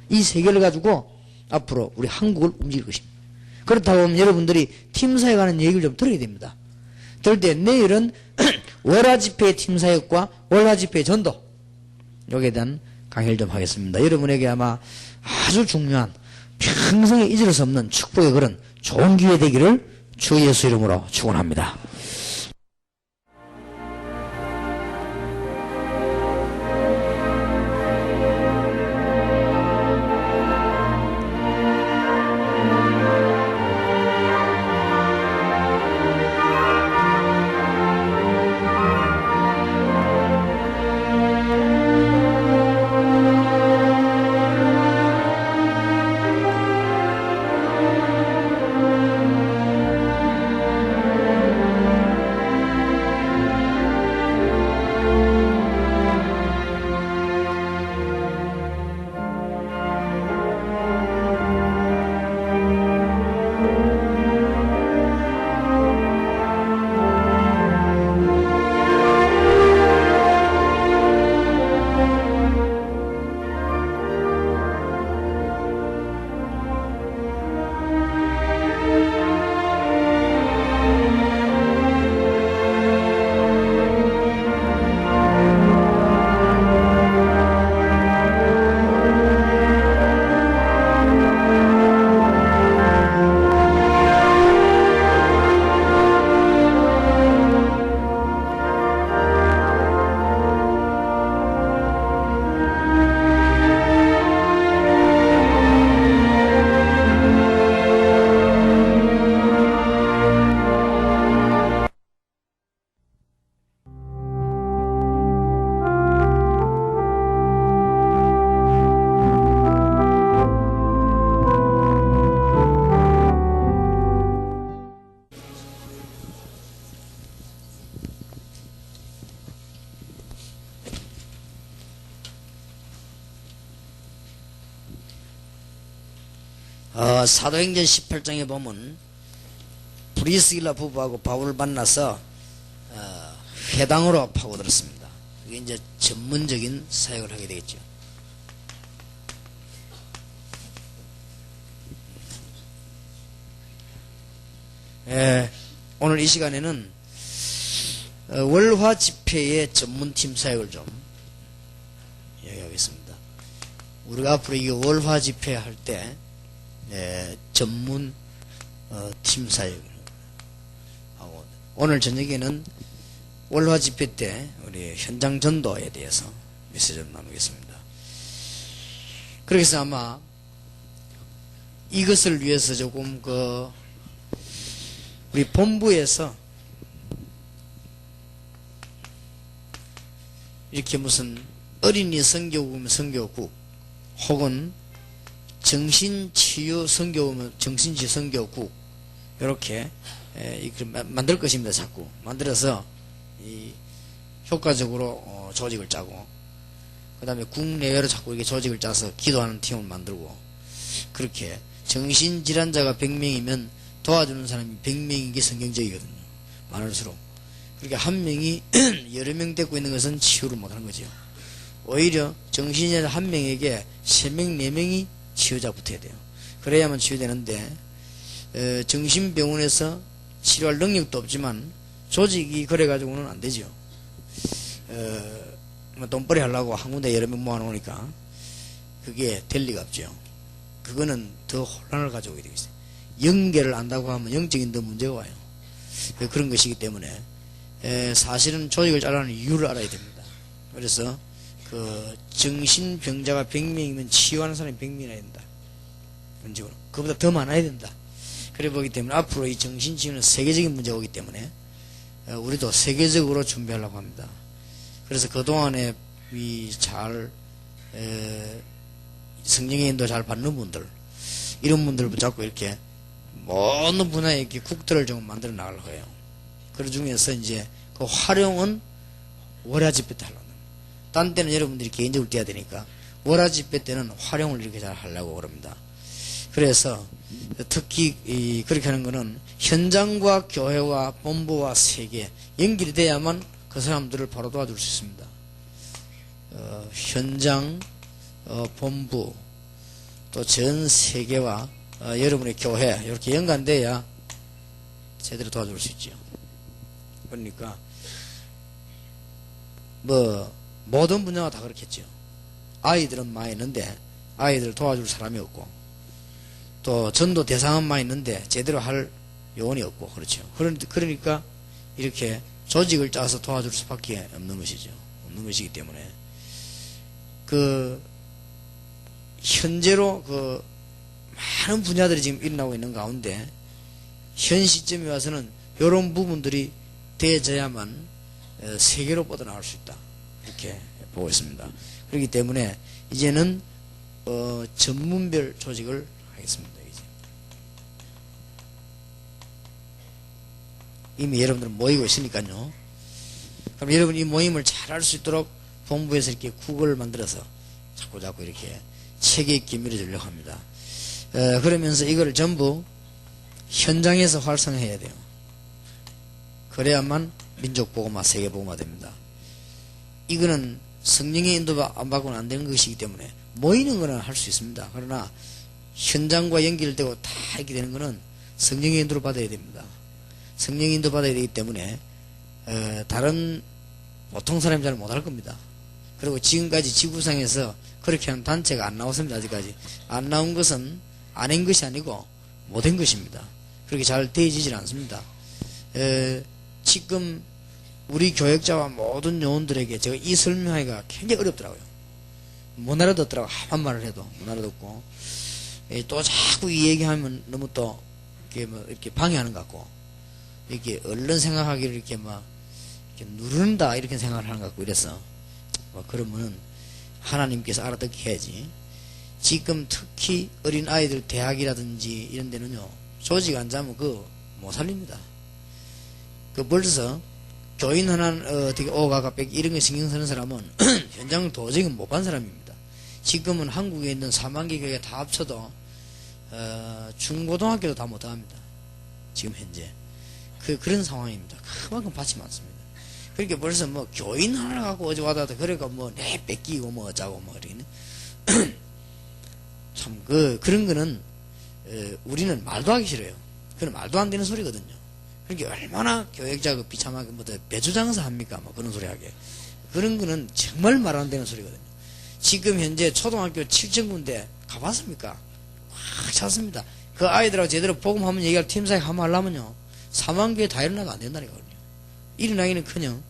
이 세 개를 가지고 앞으로 우리 한국을 움직일 것입니다. 그렇다고 하면 여러분들이 팀 사역하는 얘기를 좀 들어야 됩니다. 들을 때 내일은 월화 집회의 팀 사역과 월화 집회의 전도, 여기에 대한 강의를 좀 하겠습니다. 여러분에게 아마 아주 중요한, 평생에 잊을 수 없는 축복의 그런 좋은 기회 되기를 주 예수 이름으로 축원합니다. 사도행전 18장에 보면 브리스길라 부부하고 바울을 만나서 회당으로 파고들었습니다. 이게 이제 전문적인 사역을 하게 되겠죠. 오늘 이 시간에는 월화 집회의 전문팀 사역을 좀 이야기하겠습니다. 우리가 앞으로 이 월화 집회 할 때 전문 팀 사역을 하고, 오늘 저녁에는 월화 집회 때 우리 현장 전도에 대해서 메시지를 나누겠습니다. 그래서 아마 이것을 위해서 조금 우리 본부에서 이렇게 무슨 어린이 선교국이면 선교국, 혹은 정신치유 선교국이면 정신치유 선교국, 이렇게 만들 것입니다. 자꾸 만들어서 효과적으로 조직을 짜고, 그 다음에 국내외로 자꾸 이렇게 조직을 짜서 기도하는 팀을 만들고, 그렇게 정신질환자가 100명이면 도와주는 사람이 100명인 게 성경적이거든요. 많을수록. 그러니까 한 명이 여러 명 데리고 있는 것은 치유를 못하는 거죠. 오히려 정신질환자 한 명에게 3명, 4명이 치유자 붙어야 돼요. 그래야만 치유되는데, 정신병원에서 치료할 능력도 없지만 조직이 그래가지고는 안 되죠. 돈벌이 하려고 한 군데 여러 명 모아놓으니까 그게 될 리가 없죠. 그거는 더 혼란을 가져오게 되겠어요. 연계를 안다고 하면 영적인 더 문제가 와요. 그런 것이기 때문에 사실은 조직을 짜라는 이유를 알아야 됩니다. 그래서 정신병자가 100명이면 치유하는 사람이 100명이나 된다. 문제로 그보다 더 많아야 된다. 그래 보기 때문에 앞으로 이 정신치유는 세계적인 문제가 오기 때문에 우리도 세계적으로 준비하려고 합니다. 그래서 그동안에 잘 성령의 인도 잘 받는 분들, 이런 분들 붙잡고 이렇게 모든 분야에 이렇게 국들을 좀 만들어 나가려고 해요. 그 중에서 이제 그 활용은 월화 집회 때 하려고 합니다. 딴 때는 여러분들이 개인적으로 떼야 되니까 월화 집회 때는 활용을 이렇게 잘 하려고 그럽니다. 그래서 특히 그렇게 하는 거는 현장과 교회와 본부와 세계 연결이 돼야만 그 사람들을 바로 도와줄 수 있습니다. 현장, 본부, 또 전 세계와 여러분의 교회 이렇게 연관돼야 제대로 도와줄 수 있죠. 그러니까 모든 분야가 다 그렇겠죠. 아이들은 많이 있는데 아이들을 도와줄 사람이 없고, 또 전도 대상은 많이 있는데 제대로 할 요원이 없고, 그렇죠. 그러니까 이렇게 조직을 짜서 도와줄 수밖에 없는 것이죠. 없는 것이기 때문에 현재로 많은 분야들이 지금 일어나고 있는 가운데 현 시점에 와서는 이런 부분들이 되어져야만 세계로 뻗어나갈 수 있다, 이렇게 보고 있습니다. 그렇기 때문에 이제는 전문별 조직을 하겠습니다. 이제 이미 여러분들은 모이고 있으니까요. 그럼 여러분 이 모임을 잘 할 수 있도록 본부에서 이렇게 국을 만들어서 자꾸 이렇게 체계 있게 밀어주려고 합니다. 그러면서 이거를 전부 현장에서 활성화해야 돼요. 그래야만 민족보고마, 세계보고마 됩니다. 이거는 성령의 인도 안 받고는 안 되는 것이기 때문에 모이는 거는 할 수 있습니다. 그러나 현장과 연결되고 다 이렇게 되는 거는 성령의 인도를 받아야 됩니다. 성령의 인도 받아야 되기 때문에 다른 보통 사람이 잘 못할 겁니다. 그리고 지금까지 지구상에서 그렇게 하는 단체가 안 나왔습니다. 아직까지 안 나온 것은 안 한 것이 아니고 못한 것입니다. 그렇게 잘 되어지질 않습니다. 지금 우리 교역자와 모든 요원들에게 제가 이 설명하기가 굉장히 어렵더라고요. 못 알아듣더라고요. 한말을 해도 못 알아듣고, 또 자꾸 이 얘기하면 너무 또 이렇게 방해하는 것 같고, 이렇게 얼른 생각하기를 이렇게 누른다 이렇게 생각을 하는 것 같고, 이래서 그러면은 하나님께서 알아듣게 해야지. 지금 특히 어린 아이들 대학이라든지 이런 데는요, 조직 안 잡으면 못 살립니다. 벌써 교인 하나 어떻게 오가가 뺏기 이런 거 신경 쓰는 사람은 현장을 도저히 못 본 사람입니다. 지금은 한국에 있는 4만 개 교회 다 합쳐도 중고등학교도 다 못합니다. 지금 현재 그런 상황입니다. 그만큼 밭이 많습니다. 그러니까 벌써 교인 하나 갖고 어제 와다 그러니까 내 뺏기고 어쩌고 이러네. 참 그런 거는 우리는 말도 하기 싫어요. 그건 말도 안 되는 소리거든요. 그러니까 얼마나 교역자가 비참하게 배주장사 합니까? 그런 소리 하게. 그런 거는 정말 말 안 되는 소리거든요. 지금 현재 초등학교 7,000군데 가봤습니까? 꽉 찼습니다. 그 아이들하고 제대로 복음하면 얘기할 팀사에 한번 하려면요, 4만 개 다 일어나도 안 된다니까요. 일어나기는 커녕.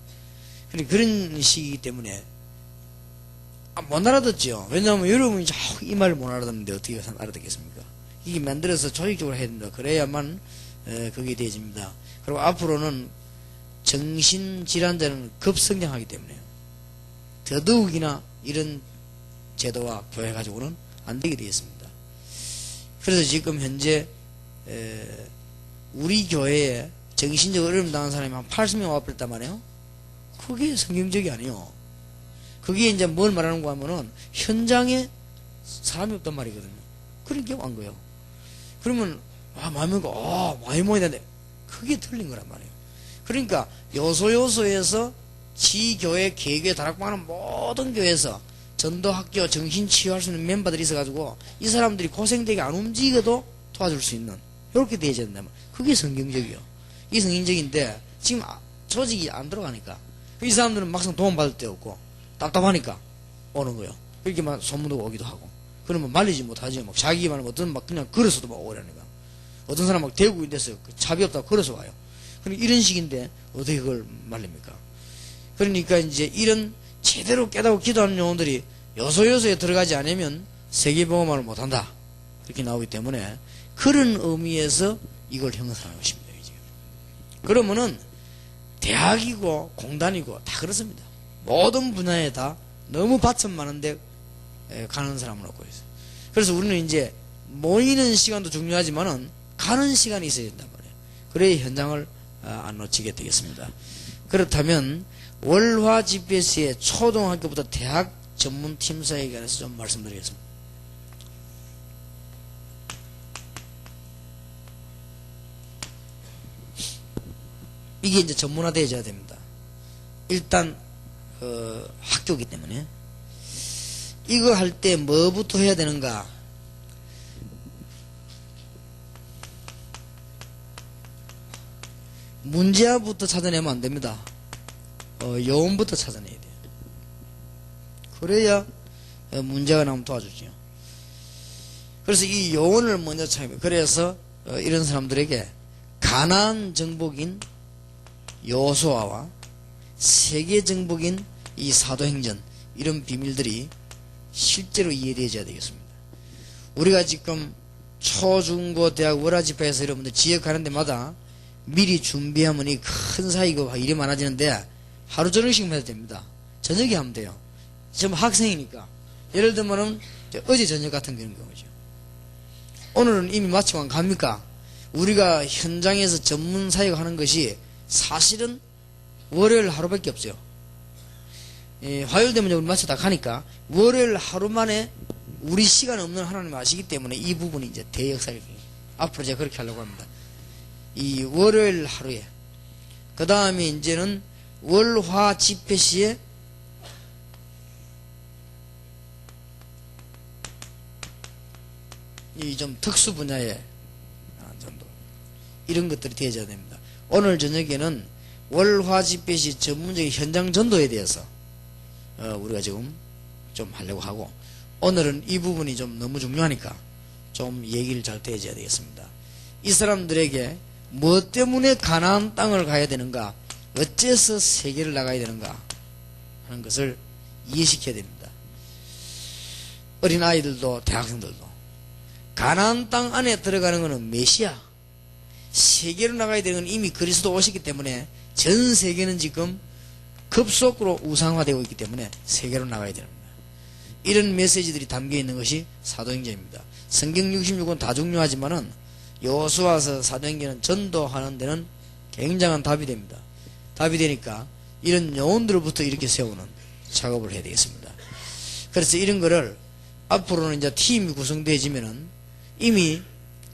그런 시기이기 때문에 못 알아듣죠. 왜냐하면 여러분이 자꾸 이 말을 못 알아듣는데 어떻게 알아듣겠습니까? 이게 만들어서 조직적으로 해야 됩니다. 그래야만 그게 되어집니다. 그리고 앞으로는 정신질환자는 급성장하기 때문에요. 더더욱이나 이런 제도와 교회 가지고는 안 되게 되었습니다. 그래서 지금 현재 우리 교회에 정신적 어려움 당한 사람이 한 80명 와버렸단 말이에요. 그게 성경적이 아니에요. 그게 이제 뭘 말하는 거 하면은 현장에 사람이 없단 말이거든요. 그런 경우 한 거예요. 그러면 많이 모여야 되는데 그게 틀린 거란 말이에요. 그러니까 요소에서 지교회, 개교회, 다락방하는 모든 교회에서 전도학교, 정신치유할 수 있는 멤버들이 있어가지고 이 사람들이 고생되게 안 움직여도 도와줄 수 있는, 이렇게 되어야 된다면 그게 성경적이요. 이게 성경적인데 지금 조직이 안 들어가니까 이 사람들은 막상 도움받을 데 없고 답답하니까 오는 거예요. 이렇게 소문도 오기도 하고, 그러면 말리지 못하지. 자기만 어떤 그냥 걸어서도 오라니까. 어떤 사람 대구 인데서 차비 없다고 걸어서 와요. 그러니까 이런 식인데 어떻게 그걸 말립니까? 그러니까 이제 이런 제대로 깨닫고 기도하는 영혼들이 요소에 들어가지 않으면 세계보고만을 못한다, 이렇게 나오기 때문에 그런 의미에서 이걸 형성하는 것입니다. 이제. 그러면은 대학이고 공단이고 다 그렇습니다. 모든 분야에 다 너무 바천 많은데 가는 사람은 없고 있어요. 그래서 우리는 이제 모이는 시간도 중요하지만은 가는 시간이 있어야 된단 말이에요. 그래야 현장을 안 놓치게 되겠습니다. 그렇다면 월화 GPS의 초등학교부터 대학 전문 팀사에 관해서 좀 말씀드리겠습니다. 이게 이제 전문화되어야 됩니다. 일단 학교이기 때문에 이거 할 때 뭐부터 해야 되는가? 문제부터 찾아내면 안 됩니다. 요원부터 찾아내야 돼요. 그래야 문제가 나오면 도와주죠. 그래서 이 요원을 먼저 찾아요. 그래서 이런 사람들에게 가나안 정복인 여호수아와 세계 정복인 이 사도행전 이런 비밀들이 실제로 이해되어야 되겠습니다. 우리가 지금 초중고 대학 월화집회에서 여러분들 지역 가는 데마다 미리 준비하면 이 큰 사이고 일이 많아지는데 하루 저녁씩만 해도 됩니다. 저녁에 하면 돼요. 지금 학생이니까. 예를 들면은 어제 저녁 같은 그런 경우죠. 오늘은 이미 마치고 갑니까? 우리가 현장에서 전문 사역을 하는 것이 사실은 월요일 하루밖에 없어요. 화요일 되면 우리 마쳐 다 가니까 월요일 하루 만에 우리 시간 없는 하나님 아시기 때문에 이 부분이 이제 대역사를 앞으로 제가 그렇게 하려고 합니다. 이 월요일 하루에 그 다음에 이제는 월화 집회 시에 이 좀 특수 분야의 정도 이런 것들이 되어야 됩니다. 오늘 저녁에는 월화 집회 시 전문적인 현장 전도에 대해서 우리가 지금 좀 하려고 하고 오늘은 이 부분이 좀 너무 중요하니까 좀 얘기를 잘 해줘야 되겠습니다. 이 사람들에게 뭐 때문에 가나안 땅을 가야 되는가, 어째서 세계를 나가야 되는가 하는 것을 이해시켜야 됩니다. 어린아이들도 대학생들도 가나안 땅 안에 들어가는 것은 메시아, 세계로 나가야 되는 건 이미 그리스도 오셨기 때문에 전 세계는 지금 급속으로 우상화되고 있기 때문에 세계로 나가야 됩니다. 이런 메시지들이 담겨 있는 것이 사도행전입니다. 성경 66권 다 중요하지만은 여호수아서 사도행전은 전도하는 데는 굉장한 답이 됩니다. 답이 되니까 이런 요원들부터 이렇게 세우는 작업을 해야 되겠습니다. 그래서 이런 거를 앞으로는 이제 팀이 구성되어지면은 이미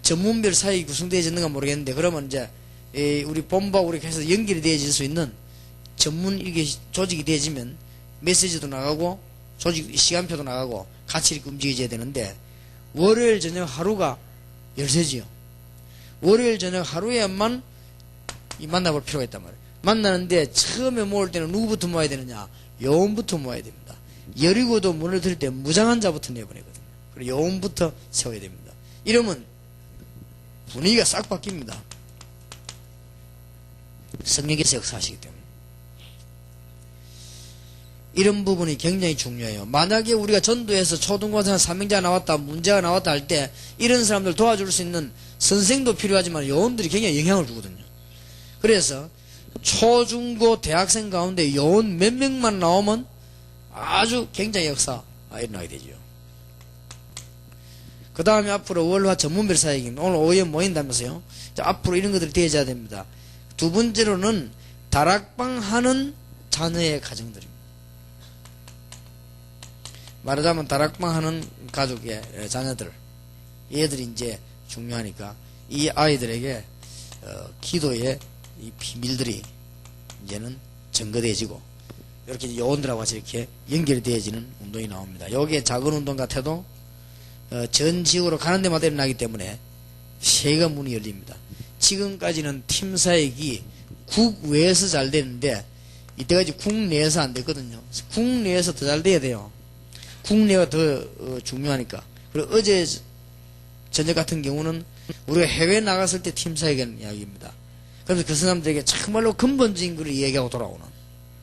전문별 사역이 구성되어졌는가 모르겠는데 그러면 이제 우리 본부하고 우리 해서 연결이 되어질 수 있는 전문 이게 조직이 되어지면 메시지도 나가고 조직 시간표도 나가고 같이 이렇게 움직여져야 되는데 월요일 저녁 하루가 열세지요. 월요일 저녁 하루에만 만나볼 필요가 있단 말이에요. 만나는데 처음에 모을 때는 누구부터 모아야 되느냐? 요원부터 모아야 됩니다. 여리고도 문을 들 때 무장한 자부터 내보내거든요. 그리고 요원부터 세워야 됩니다. 이러면 분위기가 싹 바뀝니다. 성령께서 역사하시기 때문에. 이런 부분이 굉장히 중요해요. 만약에 우리가 전도에서 초등고생 사명자가 나왔다, 문제가 나왔다 할 때 이런 사람들 도와줄 수 있는 선생도 필요하지만 요원들이 굉장히 영향을 주거든요. 그래서 초중고 대학생 가운데 요원 몇 명만 나오면 아주 굉장히 역사가 일어나게 되죠. 그 다음에 앞으로 월화 전문별 사역입니다. 오늘 오후에 모인다면서요. 자, 앞으로 이런 것들이 되어져야 됩니다. 두 번째로는 다락방 하는 자녀의 가정들입니다. 말하자면 다락방 하는 가족의 자녀들, 얘들이 이제 중요하니까 이 아이들에게 기도의 이 비밀들이 이제는 증거되어지고 이렇게 요원들하고 같이 이렇게 연결되어지는 운동이 나옵니다. 여기에 작은 운동 같아도 전 지역으로 가는 데마다 일어나기 때문에 세가 문이 열립니다. 지금까지는 팀 사역이 국외에서 잘 되는데 이때까지 국내에서 안 됐거든요. 국내에서 더 잘 돼야 돼요. 국내가 더 중요하니까. 그리고 어제 저녁 같은 경우는 우리가 해외 나갔을 때 팀 사역하는 이야기입니다. 그래서 그 사람들에게 정말로 근본적인 걸 얘기하고 돌아오는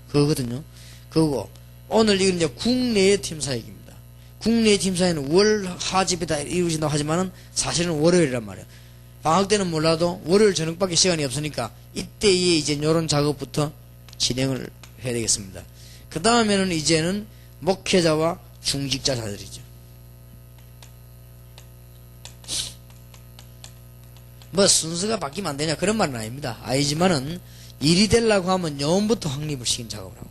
그거거든요. 그거고 오늘 이건 이제 국내의 팀 사역입니다. 국내의 팀 사역은 월화 집에 다 이루어진다고 하지만은 사실은 월요일이란 말이에요. 방학 때는 몰라도 월요일 저녁밖에 시간이 없으니까 이때에 이제 이런 작업부터 진행을 해야 되겠습니다. 그 다음에는 이제는 목회자와 중직자 자들이죠. 뭐 순서가 바뀌면 안 되냐 그런 말은 아닙니다. 아니지만은 일이 되려고 하면 영혼부터 확립을 시킨 작업을 하고,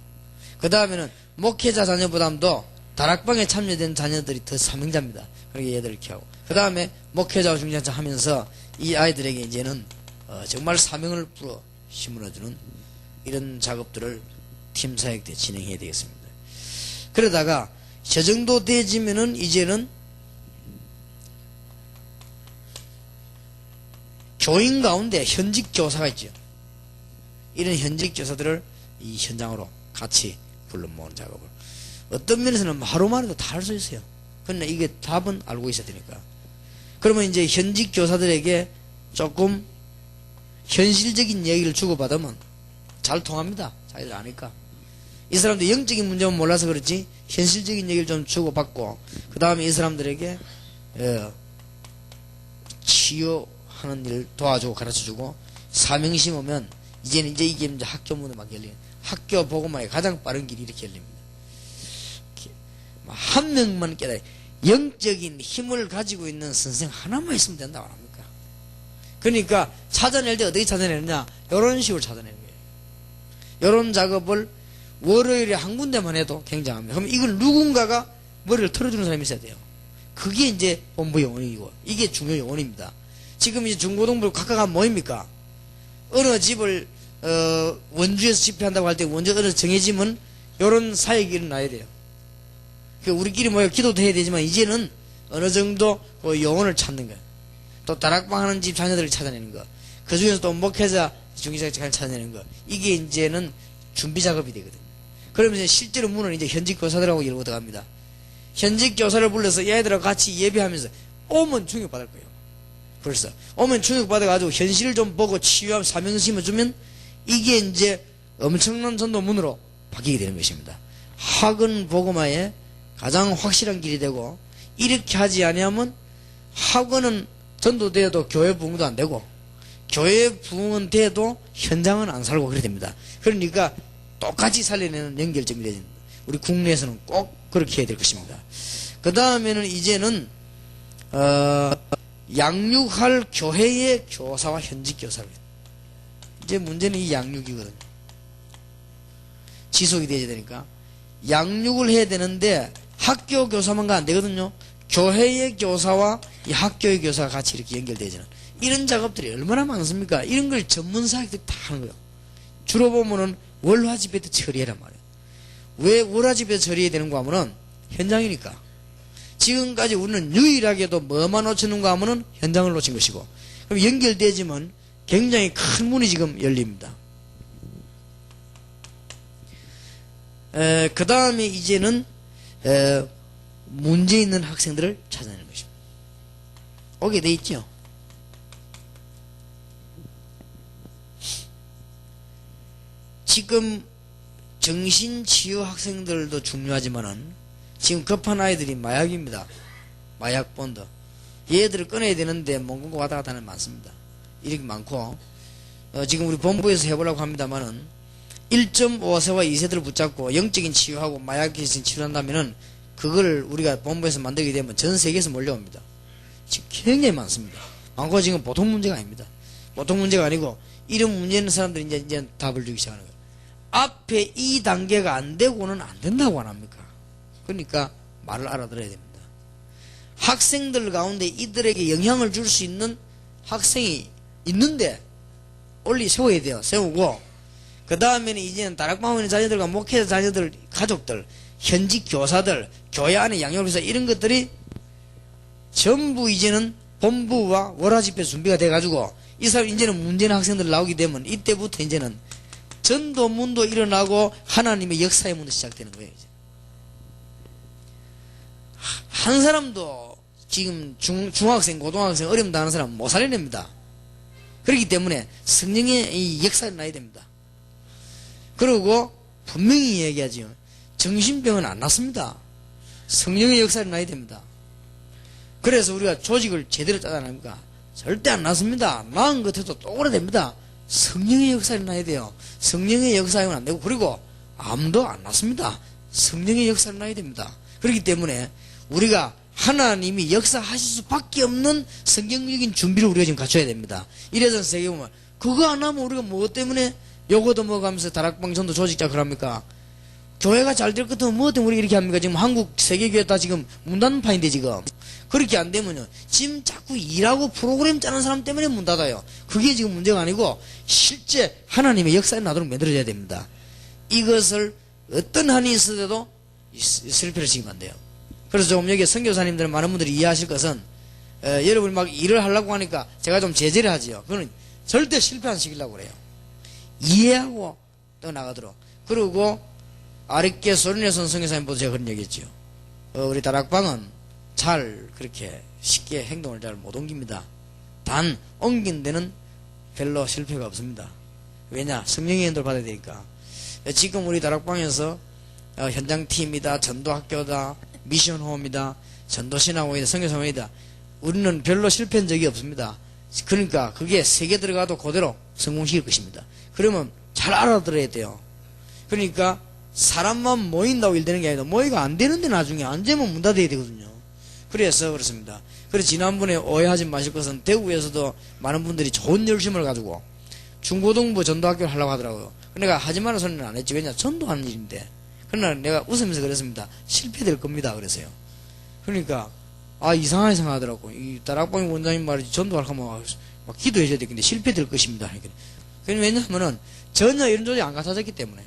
그 다음에는 목회자 자녀보다도 다락방에 참여된 자녀들이 더 사명자입니다. 그렇게 얘들 이렇게 하고, 그 다음에 목회자와 중재자 하면서 이 아이들에게 이제는 정말 사명을 불어 심어주는 이런 작업들을 팀 사역 때 진행해야 되겠습니다. 그러다가 저 정도 되지면은 이제는 교인 가운데 현직 교사가 있죠. 이런 현직 교사들을 이 현장으로 같이 불러 모으는 작업을, 어떤 면에서는 하루만 해도 다 할 수 있어요. 그러나 이게 답은 알고 있어야 되니까. 그러면 이제 현직 교사들에게 조금 현실적인 얘기를 주고받으면 잘 통합니다. 자기들 아니까. 이 사람들 영적인 문제만 몰라서 그렇지 현실적인 얘기를 좀 주고받고, 그 다음에 이 사람들에게 치유하는 일 도와주고 가르쳐주고, 사명 심으면 이제는 이제 이게 이제 학교 문에 막 열리는, 학교 복음화의 가장 빠른 길이 이렇게 열립니다. 한 명만 깨달아 영적인 힘을 가지고 있는 선생 하나만 있으면 된다고 합니까? 그러니까 찾아낼 때 어떻게 찾아내느냐, 이런 식으로 찾아내는 거예요. 이런 작업을 월요일에 한 군데만 해도 굉장합니다. 그럼 이걸 누군가가 머리를 털어주는 사람이 있어야 돼요. 그게 이제 본부 요원이고, 이게 중요 요원입니다. 지금 이제 중고등부 각각 한 뭐입니까? 어느 집을 원주에서 집회한다고 할 때 원주 어느 정해지면 이런 사역이 일어나야 돼요. 우리끼리 모여 기도도 해야 되지만 이제는 어느 정도 요원을 찾는 거예요. 또 다락방 하는 집 자녀들을 찾아내는 거, 그 중에서 또 목회자 중기자를 찾아내는 거, 이게 이제는 준비 작업이 되거든요. 그러면서 실제로 문은 이제 현직 교사들하고 열고 들어갑니다. 현직 교사를 불러서 얘들하고 같이 예배하면서 오면 충격받을 거예요. 벌써 오면 충격받아가지고 현실을 좀 보고 치유하고 사명 심어주면 이게 이제 엄청난 전도문으로 바뀌게 되는 것입니다. 학원 복음화의 가장 확실한 길이 되고, 이렇게 하지 아니하면 학원은 전도되어도 교회 부흥도 안 되고, 교회 부흥은 돼도 현장은 안 살고 그래 됩니다. 그러니까 똑같이 살려내는 연결점이 되는, 우리 국내에서는 꼭 그렇게 해야 될 것입니다. 그 다음에는 이제는 양육할 교회의 교사와 현직 교사를, 이제 문제는 이 양육이거든요. 지속이 되어야 되니까 양육을 해야 되는데 학교 교사만가 안 되거든요. 교회의 교사와 이 학교의 교사가 같이 이렇게 연결되지는 이런 작업들이 얼마나 많습니까? 이런 걸 전문 사역들이 다 하는 거예요. 주로 보면은 월화집회 때 처리해란 말이에요. 왜 월화집회 처리해야 되는가 하면은 현장이니까. 지금까지 우리는 유일하게도 뭐만 놓치는가 하면은 현장을 놓친 것이고, 그럼 연결되지만 굉장히 큰 문이 지금 열립니다. 그 다음에 이제는 문제 있는 학생들을 찾아내는 것입니다. 오게 돼 있죠. 지금 정신치유 학생들도 중요하지만은 지금 급한 아이들이 마약입니다. 마약 본드. 얘들을 꺼내야 되는데 못 끊고 왔다 갔다 하는 많습니다. 이렇게 많고, 지금 우리 본부에서 해보려고 합니다만은 1.5세와 2세들을 붙잡고 영적인 치유하고 마약에 치유한다면은 그걸 우리가 본부에서 만들게 되면 전 세계에서 몰려옵니다. 지금 굉장히 많습니다. 많고 지금 보통 문제가 아닙니다. 보통 문제가 아니고 이런 문제 있는 사람들이 이제 답을 주기 시작하는 거예요. 앞에 이 단계가 안 되고는 안 된다고 안 합니까? 그러니까 말을 알아들어야 됩니다. 학생들 가운데 이들에게 영향을 줄 수 있는 학생이 있는데 올리 세워야 돼요. 세우고, 그 다음에는 이제는 다락방 있는 자녀들과 목회자 자녀들, 가족들, 현직 교사들, 교회 안에 양육교사 이런 것들이 전부 이제는 본부와 월화집회 준비가 돼가지고 이 사람 이제는 문제는 학생들 나오게 되면 이때부터 이제는 전도문도 일어나고 하나님의 역사의 문도 시작되는 거예요. 이제. 한 사람도 지금 중학생, 고등학생 어렵다 하는 사람 못 살려냅니다. 그렇기 때문에 성령의 이 역사가 나야 됩니다. 그리고 분명히 얘기하지요. 정신병은 안 났습니다. 성령의 역사를 나야 됩니다. 그래서 우리가 조직을 제대로 짜지 않습니까? 절대 안 났습니다. 나은 것 해도 또 오래 됩니다. 성령의 역사를 나야 돼요. 성령의 역사는 안 되고, 그리고 암도 안 났습니다. 성령의 역사를 나야 됩니다. 그렇기 때문에 우리가 하나님이 역사하실 수밖에 없는 성경적인 준비를 우리가 지금 갖춰야 됩니다. 이래서 세계 보면 그거 안 하면 우리가 뭐 때문에 요거도 먹으면서 다락방 전도 조직자 그럽니까? 교회가 잘 될 것 같으면 뭐 때문에 우리 이렇게 합니까? 지금 한국 세계교회 다 지금 문 닫는 판인데 지금 그렇게 안 되면요 지금 자꾸 일하고 프로그램 짜는 사람 때문에 문 닫아요. 그게 지금 문제가 아니고 실제 하나님의 역사에 나도록 만들어져야 됩니다. 이것을 어떤 한이 있어도 실패를 시키면 안 돼요. 그래서 조금 여기 선교사님들 많은 분들이 이해하실 것은 여러분이 막 일을 하려고 하니까 제가 좀 제재를 하지요. 그거는 절대 실패 안 시키려고 그래요. 이해하고 또 나가도록. 그리고 아랫게 소리내선 선교사님보다 제가 그런 얘기했지요. 우리 다락방은 잘 그렇게 쉽게 행동을 잘 못 옮깁니다. 단 옮긴 데는 별로 실패가 없습니다. 왜냐? 성령의 인도를 받아야 되니까. 지금 우리 다락방에서 현장팀이다, 전도학교다, 미션홈이다, 전도신학원이다, 선교사원이다. 우리는 별로 실패한 적이 없습니다. 그러니까 그게 세계 들어가도 그대로 성공시킬 것입니다. 그러면 잘 알아들어야 돼요. 그러니까 사람만 모인다고 일 되는 게 아니라 모이가 안 되는데 나중에 안 되면 문 닫아야 되거든요. 그래서 그렇습니다. 그래서 지난번에 오해하지 마실 것은 대구에서도 많은 분들이 좋은 열심을 가지고 중고등부 전도학교를 하려고 하더라고요. 내가 하지 말라는 소리는 안 했지. 왜냐? 전도하는 일인데. 그러나 내가 웃으면서 그랬습니다. 실패될 겁니다. 그래서요. 그러니까 이상하게 생각하더라고. 이 다락방의 원장님 말이지 전도할 하면 막 기도해줘야 되겠는데 실패될 것입니다. 왜냐하면은 전혀 이런 조직이 안 갖춰졌기 때문에.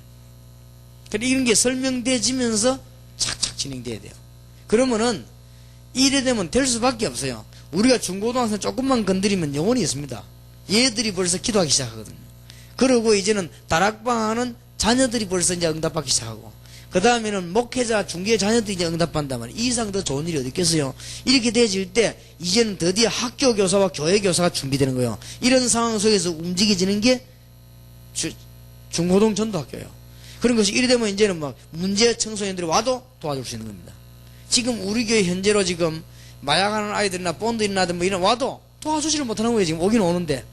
이런 게 설명되지면서 착착 진행돼야 돼요. 그러면은 이래 되면 될 수밖에 없어요. 우리가 중고등학생 조금만 건드리면 영혼이 있습니다. 얘들이 벌써 기도하기 시작하거든요. 그러고 이제는 다락방 하는 자녀들이 벌써 이제 응답받기 시작하고, 그 다음에는 목회자, 중개 자녀들이 이제 응답받는다면 이 이상 더 좋은 일이 어디 있겠어요? 이렇게 되어질 때 이제는 드디어 학교 교사와 교회 교사가 준비되는 거예요. 이런 상황 속에서 움직여지는 게 중고등 전도학교예요. 그런 것이 이래 되면 이제는 막 문제 청소년들이 와도 도와줄 수 있는 겁니다. 지금 우리 교회 현재로 지금 마약하는 아이들이나 본드이나 뭐 이런 와도 도와주지를 못하는 거예요. 지금 오긴 오는데.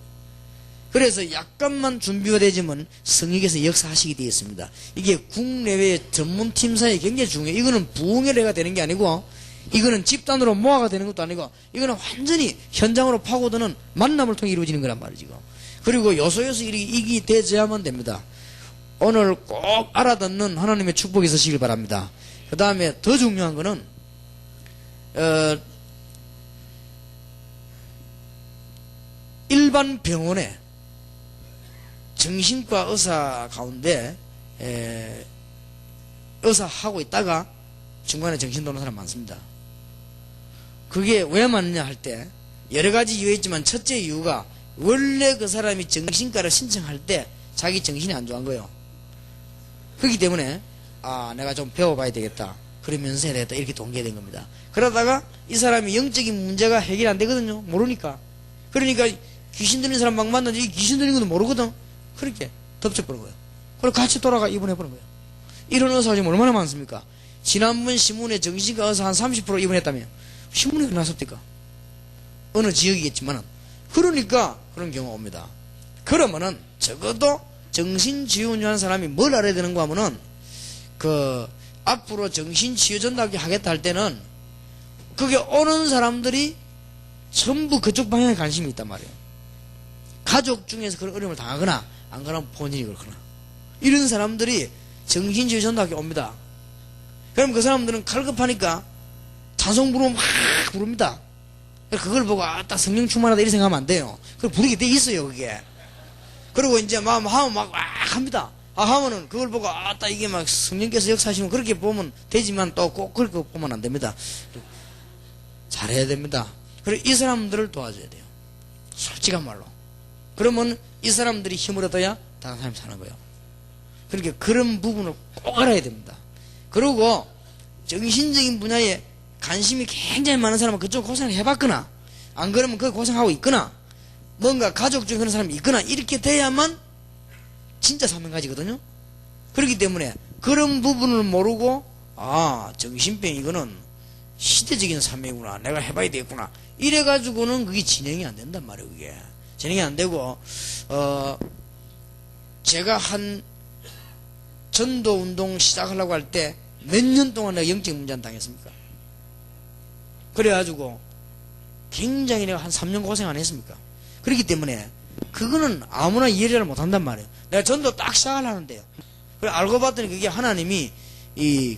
그래서 약간만 준비가 되지만 성령께서 역사하시게 되어 있습니다. 이게 국내외 전문팀 사이에 굉장히 중요해요. 이거는 부흥회가 되는 게 아니고, 이거는 집단으로 모아가 되는 것도 아니고, 이거는 완전히 현장으로 파고드는 만남을 통해 이루어지는 거란 말이죠. 그리고 요소요소 이게 되어야만 됩니다. 오늘 꼭 알아듣는 하나님의 축복이 있으시길 바랍니다. 그 다음에 더 중요한 거는 일반 병원에 정신과 의사 가운데 의사 하고 있다가 중간에 정신 도는 사람 많습니다. 그게 왜 많느냐 할 때 여러 가지 이유 있지만 첫째 이유가 원래 그 사람이 정신과를 신청할 때 자기 정신이 안 좋은 거예요. 그렇기 때문에 내가 좀 배워봐야 되겠다, 그러면서 해야 되겠다, 이렇게 동기화된 겁니다. 그러다가 이 사람이 영적인 문제가 해결 안 되거든요. 모르니까. 그러니까 귀신 들린 사람 막 만나는데 이 귀신 들린 것도 모르거든. 그렇게 덮쳐버린 거예요. 그리고 같이 돌아가 입원해버린 거예요. 이런 의사가 지금 얼마나 많습니까? 지난번 신문에 정신과 의사 한 30% 입원했다며. 신문에 나섰니까 어느 지역이겠지만은. 그러니까 그런 경우가 옵니다. 그러면은 적어도 정신치유한 사람이 뭘 알아야 되는가 하면은 앞으로 정신치유 전도하게 하겠다 할 때는 그게 오는 사람들이 전부 그쪽 방향에 관심이 있단 말이에요. 가족 중에서 그런 어려움을 당하거나 안 그러면 본인이 그렇거나 이런 사람들이 정신치유 전도하게 옵니다. 그럼 그 사람들은 칼급하니까 찬송 부르면 막 부릅니다. 그걸 보고 딱 성령 충만하다 이렇게 생각하면 안 돼요. 그걸 부르게 돼 있어요 그게. 그리고 이제 하면 막 합니다. 하면은 그걸 보고 딱 이게 막 성령께서 역사하시면 그렇게 보면 되지만 또 꼭 그렇게 보면 안 됩니다. 잘해야 됩니다. 그리고 이 사람들을 도와줘야 돼요. 솔직한 말로. 그러면 이 사람들이 힘을 얻어야 다른 사람이 사는 거예요. 그러니까 그런 부분을 꼭 알아야 됩니다. 그리고 정신적인 분야에 관심이 굉장히 많은 사람은 그쪽 고생을 해봤거나 안 그러면 그 고생하고 있거나 뭔가 가족 중에 그런 사람이 있거나 이렇게 돼야만 진짜 사명가지거든요. 그렇기 때문에 그런 부분을 모르고 정신병 이거는 시대적인 사명이구나, 내가 해봐야 되겠구나 이래가지고는 그게 진행이 안 된단 말이에요. 그게 진행이 안 되고 제가 한 전도운동 시작하려고 할 때 몇 년 동안 내가 영적 문제를 당했습니까? 그래가지고 굉장히 내가 한 3년 고생 안 했습니까? 그렇기 때문에 그거는 아무나 이해를 못한단 말이에요. 내가 전도 딱 시작을 하는데요. 그래 알고 봤더니 그게 하나님이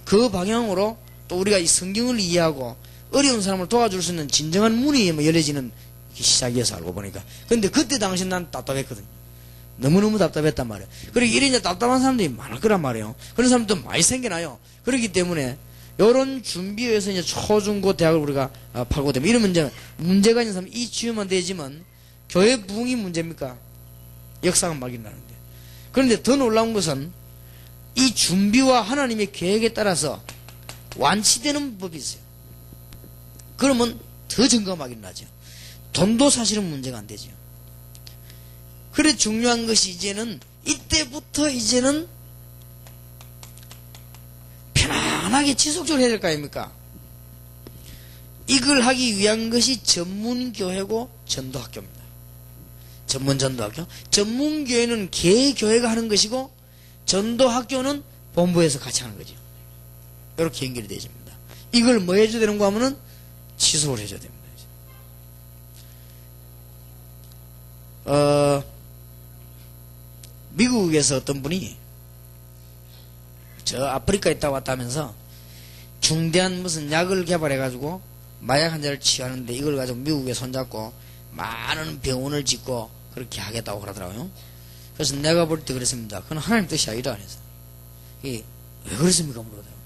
그 방향으로 또 우리가 이 성경을 이해하고 어려운 사람을 도와줄 수 있는 진정한 문이 열려지는 시작이어서 알고 보니까. 근데 그때 당시 난 답답했거든요. 너무너무 답답했단 말이에요. 그리고 이래 답답한 사람들이 많을 거란 말이에요. 그런 사람도 많이 생겨나요. 그렇기 때문에 요런 준비해서 이제 초중고 대학을 우리가 팔고 되면 이러면 이제 문제가 있는 사람 이 치유만 되지만 교회 부흥이 문제입니까? 역사가 막 일어나는데. 그런데 더 놀라운 것은 이 준비와 하나님의 계획에 따라서 완치되는 법이 있어요. 그러면 더 증거가 막 일어나죠. 돈도 사실은 문제가 안 되죠. 그래 중요한 것이 이제는 이때부터 이제는 편안하게 지속적으로 해야 될 거 아닙니까? 이걸 하기 위한 것이 전문교회고 전도학교입니다. 전문전도학교. 전문교회는 개교회가 하는 것이고 전도학교는 본부에서 같이 하는 거죠. 이렇게 연결이 되어집니다. 이걸 뭐 해줘야 되는가 하면은 지속을 해줘야 됩니다. 미국에서 어떤 분이 저 아프리카에 있다 왔다 하면서 중대한 무슨 약을 개발해가지고 마약 환자를 치유하는데 이걸 가지고 미국에 손잡고 많은 병원을 짓고 그렇게 하겠다고 그러더라고요. 그래서 내가 볼 때 그랬습니다. 그건 하나님 뜻이 아니다. 그래서 왜 그랬습니까? 물어보더라고요.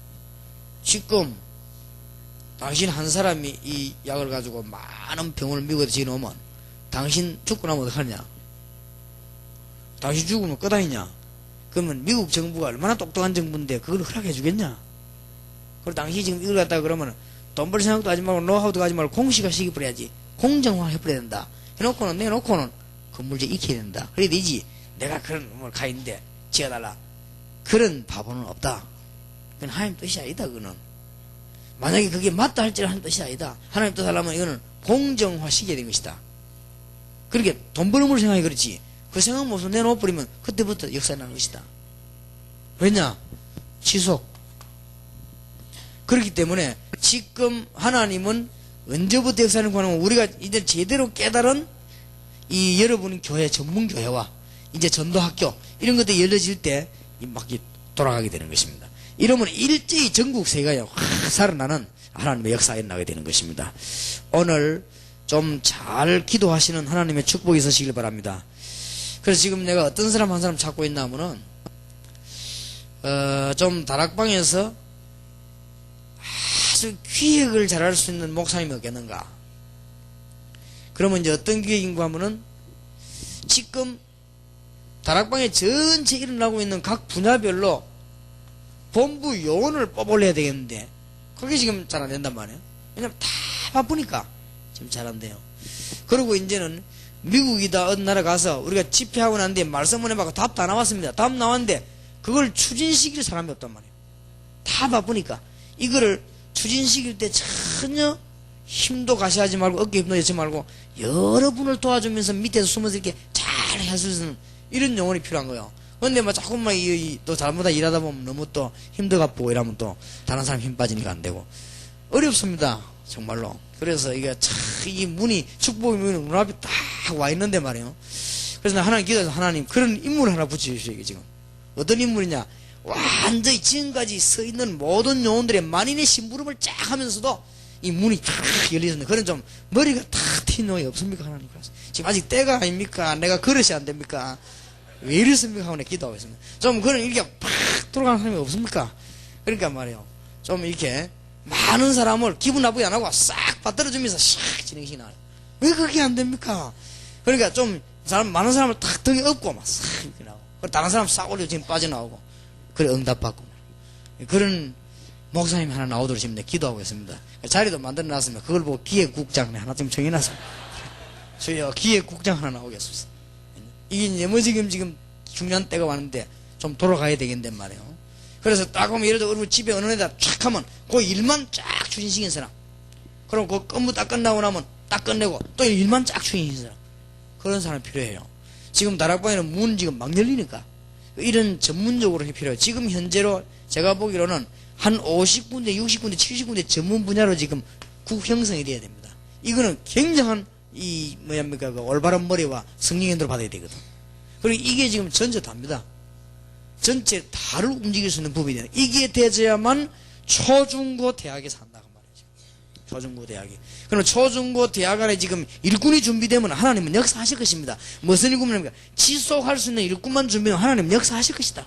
지금 당신 한 사람이 이 약을 가지고 많은 병원을 미국에 지어놓으면 당신 죽고 나면 어떡하냐? 당신 죽으면 끄다이냐? 그러면 미국 정부가 얼마나 똑똑한 정부인데 그걸 허락해 주겠냐? 그리고 당신이 지금 이걸 갖다가 그러면 돈 벌 생각도 하지 말고 노하우도 하지 말고 공시가 시켜버려야지. 공정화 해버려야 된다. 해놓고는 내놓고는 건물제 익혀야 된다. 그래야 되지. 내가 그런 뭘 가인데 지어달라. 그런 바보는 없다. 그건 하나님 뜻이 아니다. 그거는 만약에 그게 맞다 할지는 하나님 뜻이 아니다. 하나님 뜻 하려면 이거는 공정화 시켜야 되는 것이다. 그렇게 돈 버는 걸 생각해. 그렇지. 그 생각 모습 내놓아버리면 그때부터 역사에 나는 것이다. 왜냐? 지속. 그렇기 때문에 지금 하나님은 언제부터 역사하는 거냐면 우리가 이제 제대로 깨달은 이 여러분 교회 전문교회와 이제 전도학교 이런 것들이 열려질 때 막 돌아가게 되는 것입니다. 이러면 일제히 전국 세계가 살아나는 하나님의 역사가 일어나게 되는 것입니다. 오늘 좀 잘 기도하시는 하나님의 축복이 있으시길 바랍니다. 그래서 지금 내가 어떤 사람 한 사람 찾고 있나 하면은 좀 다락방에서 아주 기획을 잘할 수 있는 목사님이 없겠는가. 그러면 이제 어떤 기획인가 하면은 지금 다락방에 전체 일어나고 있는 각 분야별로 본부 요원을 뽑아올려야 되겠는데 그게 지금 잘 안 된단 말이에요. 왜냐면 다 바쁘니까 지금 잘 안 돼요. 그리고 이제는 미국이다 어느 나라 가서 우리가 집회하고 난 뒤에 말씀을 해봐서 답 다 나왔습니다. 답 나왔는데 그걸 추진시킬 사람이 없단 말이에요. 다 바쁘니까 이거를 추진시킬 때 전혀 힘도 가시하지 말고 어깨 힘도 여지 말고 여러분을 도와주면서 밑에서 숨어서 이렇게 잘 해주는 이런 영혼이 필요한 거예요. 근데 뭐 자꾸만 또 잘못하다 일하다 보면 너무 또 힘들어갖고 이러면 또 다른 사람 힘 빠지니까 안 되고 어렵습니다. 정말로. 그래서 이게 참 이 문이 축복의 문이 눈앞에 딱 와 있는데 말이에요. 그래서 나 하나님 기도해서 하나님 그런 인물을 하나 붙여주시오. 지금 어떤 인물이냐 완전히 지금까지 서 있는 모든 영혼들의 만인의 심부름을 쫙 하면서도 이 문이 탁 열리는 그런 좀 머리가 탁 튄 놈이 없습니까? 하나님. 지금 아직 때가 아닙니까? 내가 그릇이 안 됩니까? 왜 이렇습니까? 하고 기도하고 있습니다. 좀 그런 이렇게 팍 돌아가는 사람이 없습니까? 그러니까 말이에요. 좀 이렇게 많은 사람을 기분 나쁘게 안 하고 싹 받들어주면서 샥 진행시 나와요. 왜 그게 안 됩니까? 그러니까 좀 많은 사람을 탁 등에 업고 막 싹 이렇게 나오고 다른 사람 싹 올려 지금 빠져나오고 그래 응답받고 그런 목사님이 하나 나오도록 지금 기도하고 있습니다. 자리도 만들어놨으면 그걸 보고 기획국장 하나 좀 정해놨습니다. 저희요 기획국장 하나 나오겠습니다. 이게 너무 지금 중요한 때가 왔는데 좀 돌아가야 되겠는데 말이에요. 그래서 딱 보면 예를 들어 우리 집에 어느 데다 쫙 하면 그 일만 쫙 추진시킨 사람, 그럼 그 업무 딱 끝나고 나면 딱 끝내고 또 일만 쫙 추진시킨 사람, 그런 사람이 필요해요. 지금 다락방에는 문 지금 막 열리니까 이런 전문적으로 필요해요. 지금 현재로 제가 보기로는 한 50군데 60군데 70군데 전문 분야로 지금 국 형성이 돼야 됩니다. 이거는 굉장한 그 올바른 머리와 성령 인도를 받아야 되거든. 그리고 이게 지금 전체 답니다. 전체 다를 움직일 수 있는 부분이 되는. 이게 되어야만 초중고 대학에서 한다고 말이죠. 초중고 대학에. 그럼 초중고 대학 안에 지금 일꾼이 준비되면 하나님은 역사하실 것입니다. 무슨 일꾼입니까? 지속할 수 있는 일꾼만 준비하면 하나님은 역사하실 것이다.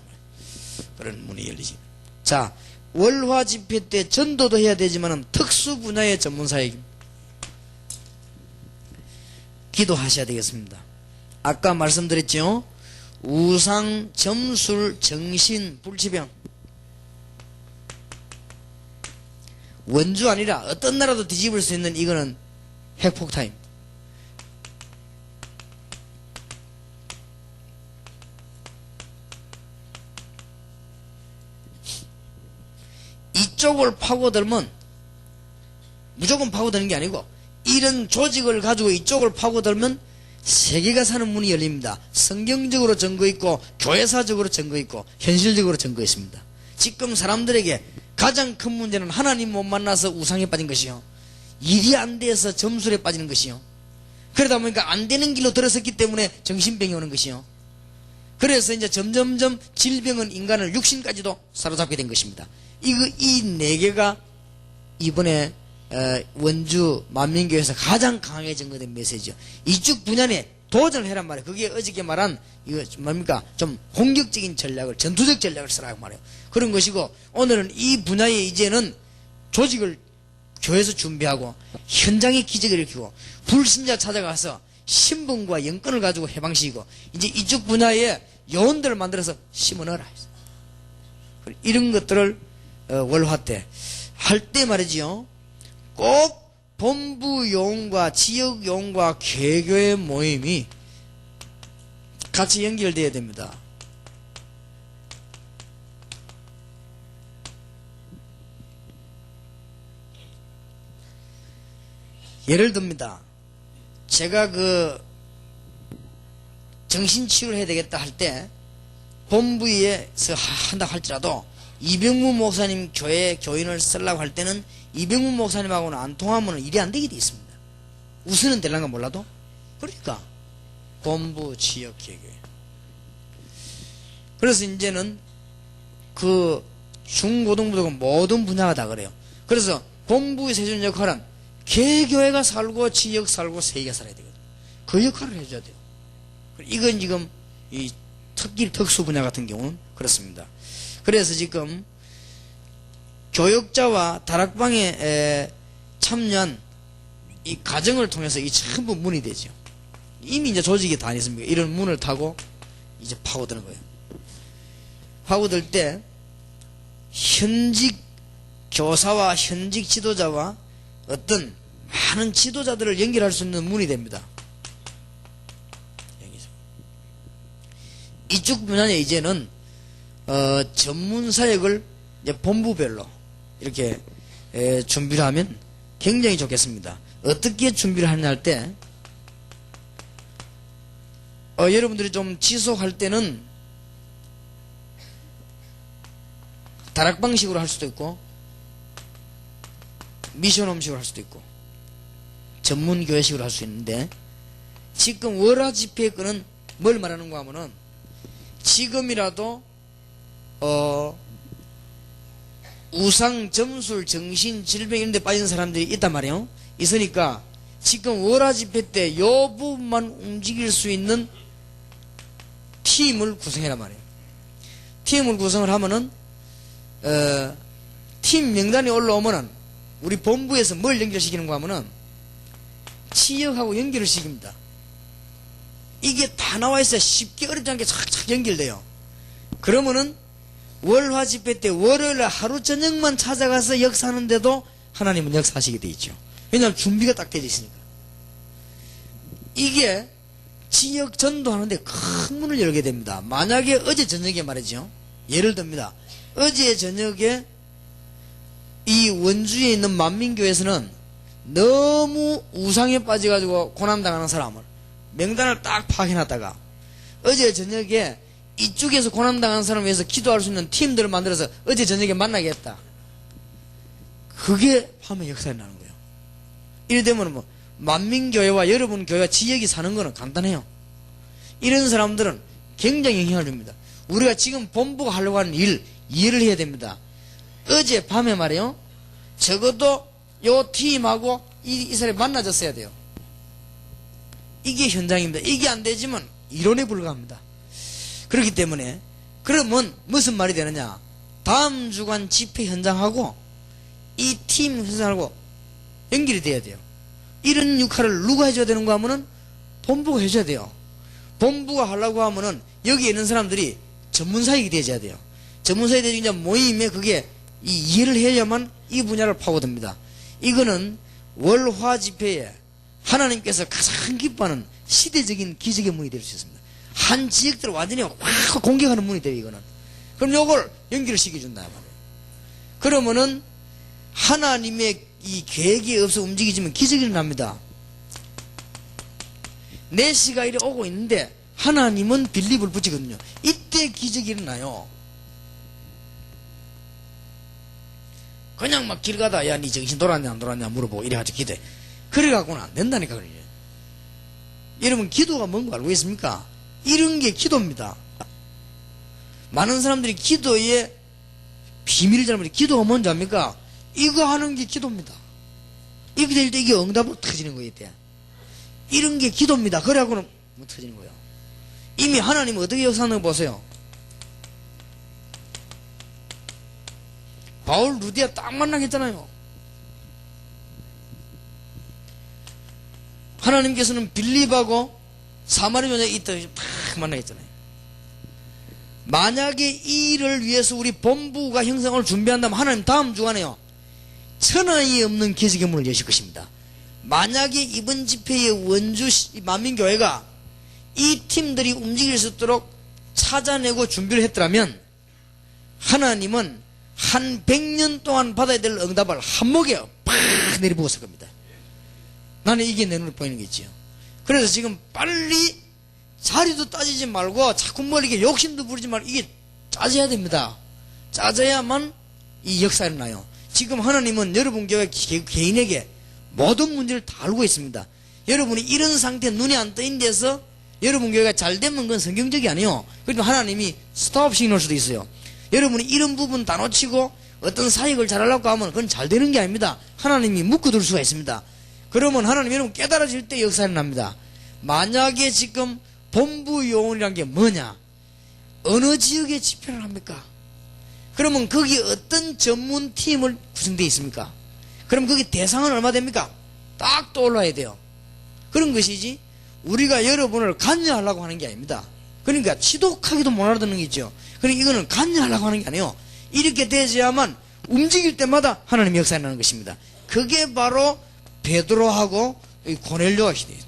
그런 문이 열리지. 자, 월화 집회 때 전도도 해야 되지만 특수 분야의 전문사에게 기도하셔야 되겠습니다. 아까 말씀드렸죠. 우상, 점술, 정신, 불치병. 원주 아니라 어떤 나라도 뒤집을 수 있는 이거는 핵폭탄입니다. 이쪽을 파고들면 무조건 파고드는 게 아니고 이런 조직을 가지고 이쪽을 파고들면 세계가 사는 문이 열립니다. 성경적으로 증거 있고 교회사적으로 증거 있고 현실적으로 증거 있습니다. 지금 사람들에게 가장 큰 문제는 하나님 못 만나서 우상에 빠진 것이요, 일이 안 돼서 점술에 빠지는 것이요, 그러다 보니까 안 되는 길로 들어섰기 때문에 정신병이 오는 것이요, 그래서 이제 점점점 질병은 인간을 육신까지도 사로잡게 된 것입니다. 이 네 개가 이번에 원주 만민교회에서 가장 강하게 증거된 메시지죠. 이쪽 분야에 도전을 해란 말이에요. 그게 어저께 말한 이거 뭡니까? 좀 공격적인 전략을, 전투적 전략을 쓰라고 말해요. 그런 것이고, 오늘은 이 분야에 이제는 조직을 교회에서 준비하고 현장에 기적을 일으키고 불신자 찾아가서 신분과 영권을 가지고 해방시키고 이제 이쪽 분야에 요원들을 만들어서 심어넣어라. 이런 것들을 월화 때 할 때 말이지요. 꼭 본부 요원과 지역 요원과 개교의 모임이 같이 연결되어야 됩니다. 예를 듭니다. 제가 정신치유를 해야 되겠다 할 때 본부에서 한다 할지라도 이병문 목사님 교회 교인을 쓰려고 할 때는 이병문 목사님하고는 안 통하면 일이 안 되게 돼 있습니다. 우선은 될란가 몰라도. 그러니까 본부 지역 개교회. 그래서 이제는 중고등부도 모든 분야가 다 그래요. 그래서 본부에서 해주는 역할은 개교회가 살고 지역 살고 세계가 살아야 되거든요. 그 역할을 해줘야 돼요. 이건 지금 이 특수 분야 같은 경우는 그렇습니다. 그래서 지금 교역자와 다락방에 참여한 이 과정을 통해서 이 전부 문이 되죠. 이미 이제 조직이 다 있습니다. 이런 문을 타고 이제 파고드는 거예요. 파고들 때 현직 교사와 현직 지도자와 어떤 많은 지도자들을 연결할 수 있는 문이 됩니다. 여기서. 이쪽 분야에 이제는 전문 사역을 이제 본부별로 이렇게 준비를 하면 굉장히 좋겠습니다. 어떻게 준비를 하느냐 할 때 여러분들이 좀 지속할 때는 다락방식으로 할 수도 있고 미션홈식으로 할 수도 있고 전문교회식으로 할 수 있는데, 지금 월화 집회의 건은 뭘 말하는가 하면은 지금이라도 우상, 점술, 정신, 질병 이런 데 빠진 사람들이 있단 말이에요. 있으니까 지금 월화 집회 때 요 부분만 움직일 수 있는 팀을 구성해란 말이에요. 팀을 구성을 하면은 팀 명단이 올라오면은 우리 본부에서 뭘 연결시키는가 하면은 지역하고 연결을 시킵니다. 이게 다 나와 있어야 쉽게 어렵지 않게 착착 연결돼요. 그러면은 월화 집회 때 월요일 하루 저녁만 찾아가서 역사하는데도 하나님은 역사하시게 돼 있죠. 왜냐하면 준비가 딱 되어 있으니까. 이게 지역 전도하는데 큰 문을 열게 됩니다. 만약에 어제 저녁에 말이죠. 예를 듭니다. 어제 저녁에 이 원주에 있는 만민교회에서는 너무 우상에 빠져가지고 고난당하는 사람을 명단을 딱 파악해놨다가 어제 저녁에 이쪽에서 고난당하는 사람을 위해서 기도할 수 있는 팀들을 만들어서 어제 저녁에 만나게 했다. 그게 밤에 역사에 나는 거예요. 이래 되면 뭐 만민교회와 여러분 교회와 지역이 사는 거는 간단해요. 이런 사람들은 굉장히 영향을 줍니다. 우리가 지금 본부가 하려고 하는 일 이해를 해야 됩니다. 어제 밤에 말이에요, 적어도 요 팀하고 이 사람이 만나졌어야 돼요. 이게 현장입니다. 이게 안 되지만 이론에 불과합니다. 그렇기 때문에 그러면 무슨 말이 되느냐, 다음 주간 집회 현장하고 이 팀 현장하고 연결이 돼야 돼요. 이런 역할을 누가 해줘야 되는가 하면은 본부가 해줘야 돼요. 본부가 하려고 하면은 여기에 있는 사람들이 전문사역이 되어야 돼요. 전문사역이 되어야 모임에 그게 이해를 해야만 이 분야를 파고듭니다. 이거는 월화 집회에 하나님께서 가장 기뻐하는 시대적인 기적의 문이 될 수 있습니다. 한 지역들을 완전히 확 공격하는 문이 돼요, 이거는. 그럼 요걸 연결을 시켜준다 말이에요. 그러면은 하나님의 이 계획이 없어 움직이지만 기적이 일어납니다. 4시가 이래 오고 있는데 하나님은 빌립을 붙이거든요. 이때 기적이 일어나요. 그냥 막 길 가다 야 니 정신 돌았냐 안 돌았냐 물어보고 이래가지고 기도해. 그래갖고는 안 된다니까. 그래. 여러분 기도가 뭔가 알고 있습니까? 이런 게 기도입니다. 많은 사람들이 기도의 비밀을 잘 모르고, 기도가 뭔지 압니까? 이거 하는 게 기도입니다. 이렇게 될 때 이게 응답으로 터지는 거예요. 이때. 이런 게 기도입니다. 그래갖고는 못 터지는 거예요. 이미 하나님은 어떻게 역사하는 거 보세요. 바울 루디아 딱 만나겠잖아요. 하나님께서는 빌립하고 사마리 여자 이따 딱 만나겠잖아요. 만약에 이 일을 위해서 우리 본부가 형성을 준비한다면 하나님 다음 주간에요, 천하에 없는 기적의 문을 여실 것입니다. 만약에 이번 집회의 원주 만민교회가 이 팀들이 움직일 수 있도록 찾아내고 준비를 했더라면 하나님은 한 100년 동안 받아야 될 응답을 한목에 팍 내려부었을 겁니다. 나는 이게 내 눈에 보이는 거지요. 그래서 지금 빨리 자리도 따지지 말고 자꾸 멀리게 욕심도 부리지 말고 이게 짜져야 됩니다. 짜져야만 이 역사가 일어나요. 지금 하나님은 여러분 교회 개인에게 모든 문제를 다 알고 있습니다. 여러분이 이런 상태 눈에 안 떠인 데서 여러분 교회가 잘 되면 그건 성경적이 아니에요. 그래도 하나님이 스톱 시켜놓을 수도 있어요. 여러분이 이런 부분 다 놓치고 어떤 사역을 잘하려고 하면 그건 잘 되는 게 아닙니다. 하나님이 묶어둘 수가 있습니다. 그러면 하나님 여러분 깨달아질 때 역사가 일어납니다. 만약에 지금 본부 요원이란 게 뭐냐, 어느 지역에 집회를 합니까? 그러면 거기 어떤 전문팀을 구성되어 있습니까? 그럼 거기 대상은 얼마 됩니까? 딱 떠올라야 돼요. 그런 것이지 우리가 여러분을 관여하려고 하는 게 아닙니다. 그러니까 지독하게도 못 알아듣는 게 있죠. 그러니까 이거는 관여하려고 하는 게 아니에요. 이렇게 되어야만 움직일 때마다 하나님의 역사가 나는 것입니다. 그게 바로 베드로하고 고넬료가 시대예요.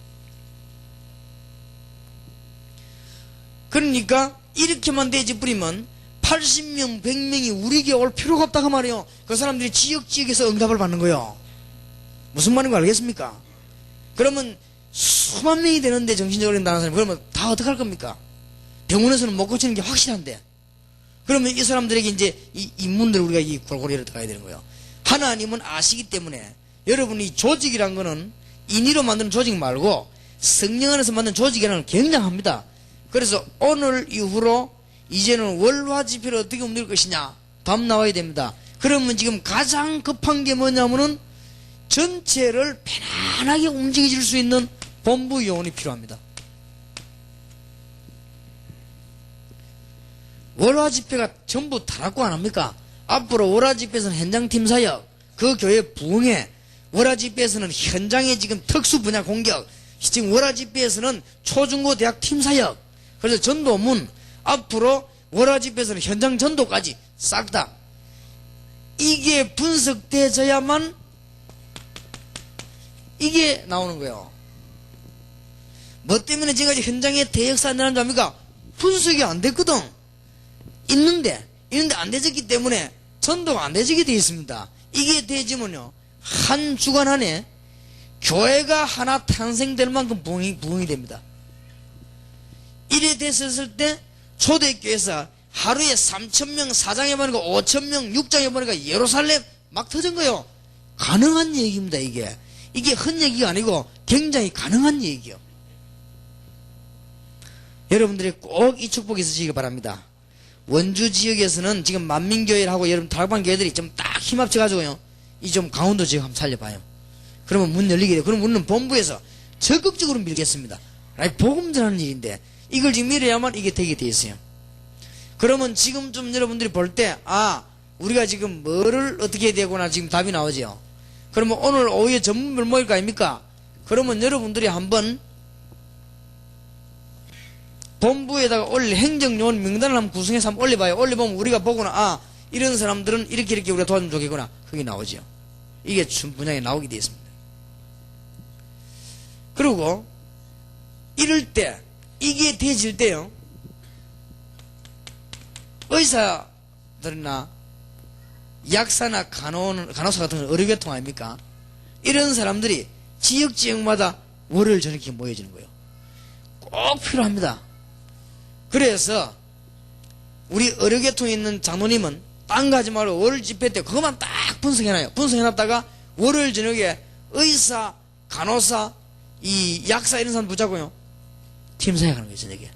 그러니까 이렇게만 되지 뿌리면 80명, 100명이 우리에게 올 필요가 없다고 말이에요. 그 사람들이 지역에서 응답을 받는 거예요. 무슨 말인지 알겠습니까? 그러면 수만 명이 되는데 정신적으로 나는 사람, 그러면 다 어떻게 할 겁니까? 병원에서는 못 고치는 게 확실한데. 그러면 이 사람들에게 이제 이 인문들 우리가 이 골고루 열어 들어가야 되는 거예요. 하나님은 아시기 때문에 여러분이 조직이란 거는 인위로 만드는 조직 말고 성령 안에서 만든 조직이라는 건 굉장합니다. 그래서 오늘 이후로 이제는 월화 집회를 어떻게 움직일 것이냐 답 나와야 됩니다. 그러면 지금 가장 급한 게 뭐냐면은 전체를 편안하게 움직여줄 수 있는 본부 요원이 필요합니다. 월화 집회가 전부 타락고 안 합니까? 앞으로 월화 집회에서는 현장팀 사역, 그 교회 부흥회, 월화 집회에서는 현장의 지금 특수 분야 공격, 지금 월화 집회에서는 초중고 대학 팀 사역, 그래서 전도문, 앞으로 월화 집회에서는 현장 전도까지 싹 다 이게 분석되어야만 이게 나오는 거예요. 뭐 때문에 지금까지 현장에 대역사 안 나는 줄 압니까? 분석이 안 됐거든. 있는데 안 되졌기 때문에 전도가 안 되지게 되어 있습니다. 이게 되지면요, 한 주간 안에 교회가 하나 탄생될 만큼 부흥이 됩니다. 이래 됐었을 때 초대교회에서 하루에 3,000명 사장해보니까 5,000명 6장해보니까 예루살렘 막 터진 거예요. 가능한 얘기입니다. 이게 이게 헛얘기가 아니고 굉장히 가능한 얘기요. 여러분들이 꼭 이 축복이 있으시기 바랍니다. 원주 지역에서는 지금 만민교회하고 여러분 다락방 교회들이 좀 딱 힘합쳐가지고요, 이 좀 강원도 지역 한번 살려봐요. 그러면 문 열리게 돼요. 그럼 우리는 본부에서 적극적으로 밀겠습니다. 아니, 복음 전하는 일인데 이걸 지금 밀어야만 이게 되게 돼 있어요. 그러면 지금 좀 여러분들이 볼 때, 우리가 지금 뭐를 어떻게 해야 되구나 지금 답이 나오죠. 그러면 오늘 오후에 전문별 모일 거 아닙니까? 그러면 여러분들이 한번 본부에다가 올릴 행정요원 명단을 한번 구성해서 한번 올려봐요. 올려보면 우리가 보거나, 이런 사람들은 이렇게 우리가 도와주면 좋겠구나, 그게 나오죠. 이게 분양에 나오게 되어 있습니다. 그리고 이럴 때, 이게 되질 때요, 의사들이나 약사나 간호사 같은 건 의료계통 아닙니까? 이런 사람들이 지역마다 월요일 저녁에 모여지는 거예요. 꼭 필요합니다. 그래서 우리 의료계통에 있는 장로님은 딴 가지 말고 월요일 집회 때 그것만 딱 분석해놔요. 분석해놨다가 월요일 저녁에 의사, 간호사, 이 약사 이런 사람 붙잡고요, 팀사회 가는 거예요, 저녁에.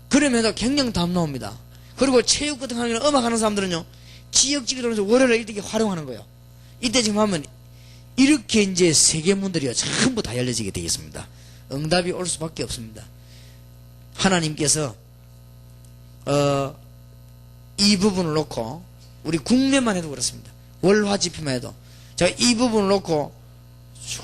그러면 굉장히 답 나옵니다. 그리고 체육 같은 거 하는 음악 하는 사람들은요, 지역지리 돌면서 월요일에 이렇게 활용하는 거예요. 이때 지금 하면 이렇게 이제 세계문들이요 전부 다 열려지게 되겠습니다. 응답이 올 수밖에 없습니다. 하나님께서 이 부분을 놓고, 우리 국내만 해도 그렇습니다. 월화 집회만 해도 제가 이 부분을 놓고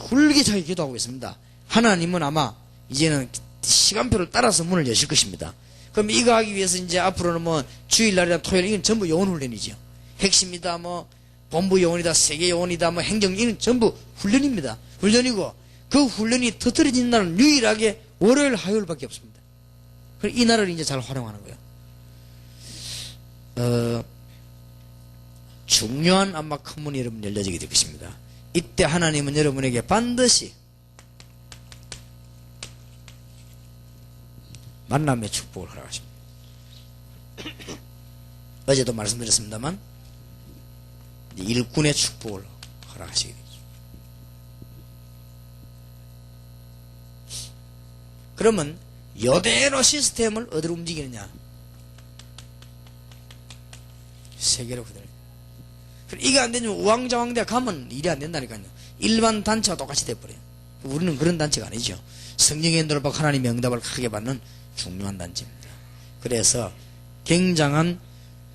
훌기차게 기도하고 있습니다. 하나님은 아마 이제는 시간표를 따라서 문을 여실 것입니다. 그럼 이거 하기 위해서 이제 앞으로는 뭐 주일날이나 토요일, 이건 전부 요원훈련이죠. 핵심이다, 뭐 본부 요원이다, 세계 요원이다, 뭐 행정, 이건 전부 훈련입니다. 훈련이고, 그 훈련이 터뜨려진 날은 유일하게 월요일, 화요일밖에 없습니다. 그래서 이 날을 이제 잘 활용하는 거예요. 중요한 아마 큰 문이 여러분 열려지게 될 것입니다. 이때 하나님은 여러분에게 반드시 만남의 축복을 허락하십니다. 어제도 말씀드렸습니다만 일꾼의 축복을 허락하시게 되죠. 그러면 이대로 시스템을 어디로 움직이느냐? 세계로 그대로. 이게 안 되면 우왕좌왕대 가면 일이 안 된다니까요. 일반 단체와 똑같이 돼버려요. 우리는 그런 단체가 아니죠. 성령의 인도를 받고 하나님의 응답을 크게 받는 중요한 단체입니다. 그래서 굉장한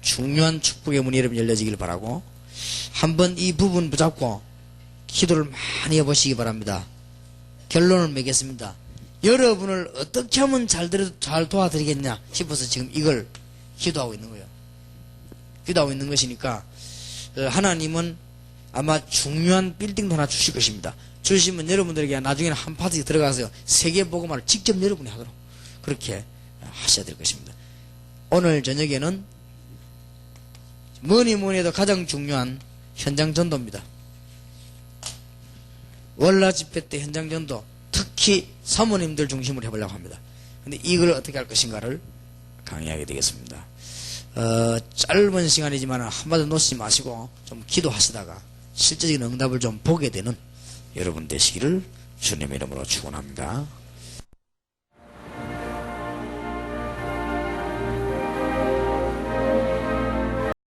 중요한 축복의 문이 여러분 열려지길 바라고, 한번 이 부분 붙잡고 기도를 많이 해보시기 바랍니다. 결론을 맺겠습니다. 여러분을 어떻게 하면 잘 도와드리겠냐 싶어서 지금 이걸 기도하고 있는 거예요. 기도하고 있는 것이니까 하나님은 아마 중요한 빌딩도 하나 주실 것입니다. 주시면 여러분들에게 나중에는 한 파트에 들어가서요, 세계복음화를 직접 여러분이 하도록 그렇게 하셔야 될 것입니다. 오늘 저녁에는 뭐니 해도 가장 중요한 현장 전도입니다. 월라 집회 때 현장 전도, 특히 사모님들 중심으로 해보려고 합니다. 근데 이걸 어떻게 할 것인가를 강의하게 되겠습니다. 짧은 시간이지만 한마디 놓치지 마시고 좀 기도하시다가 실제적인 응답을 좀 보게 되는 여러분 되시기를 주님의 이름으로 축원합니다.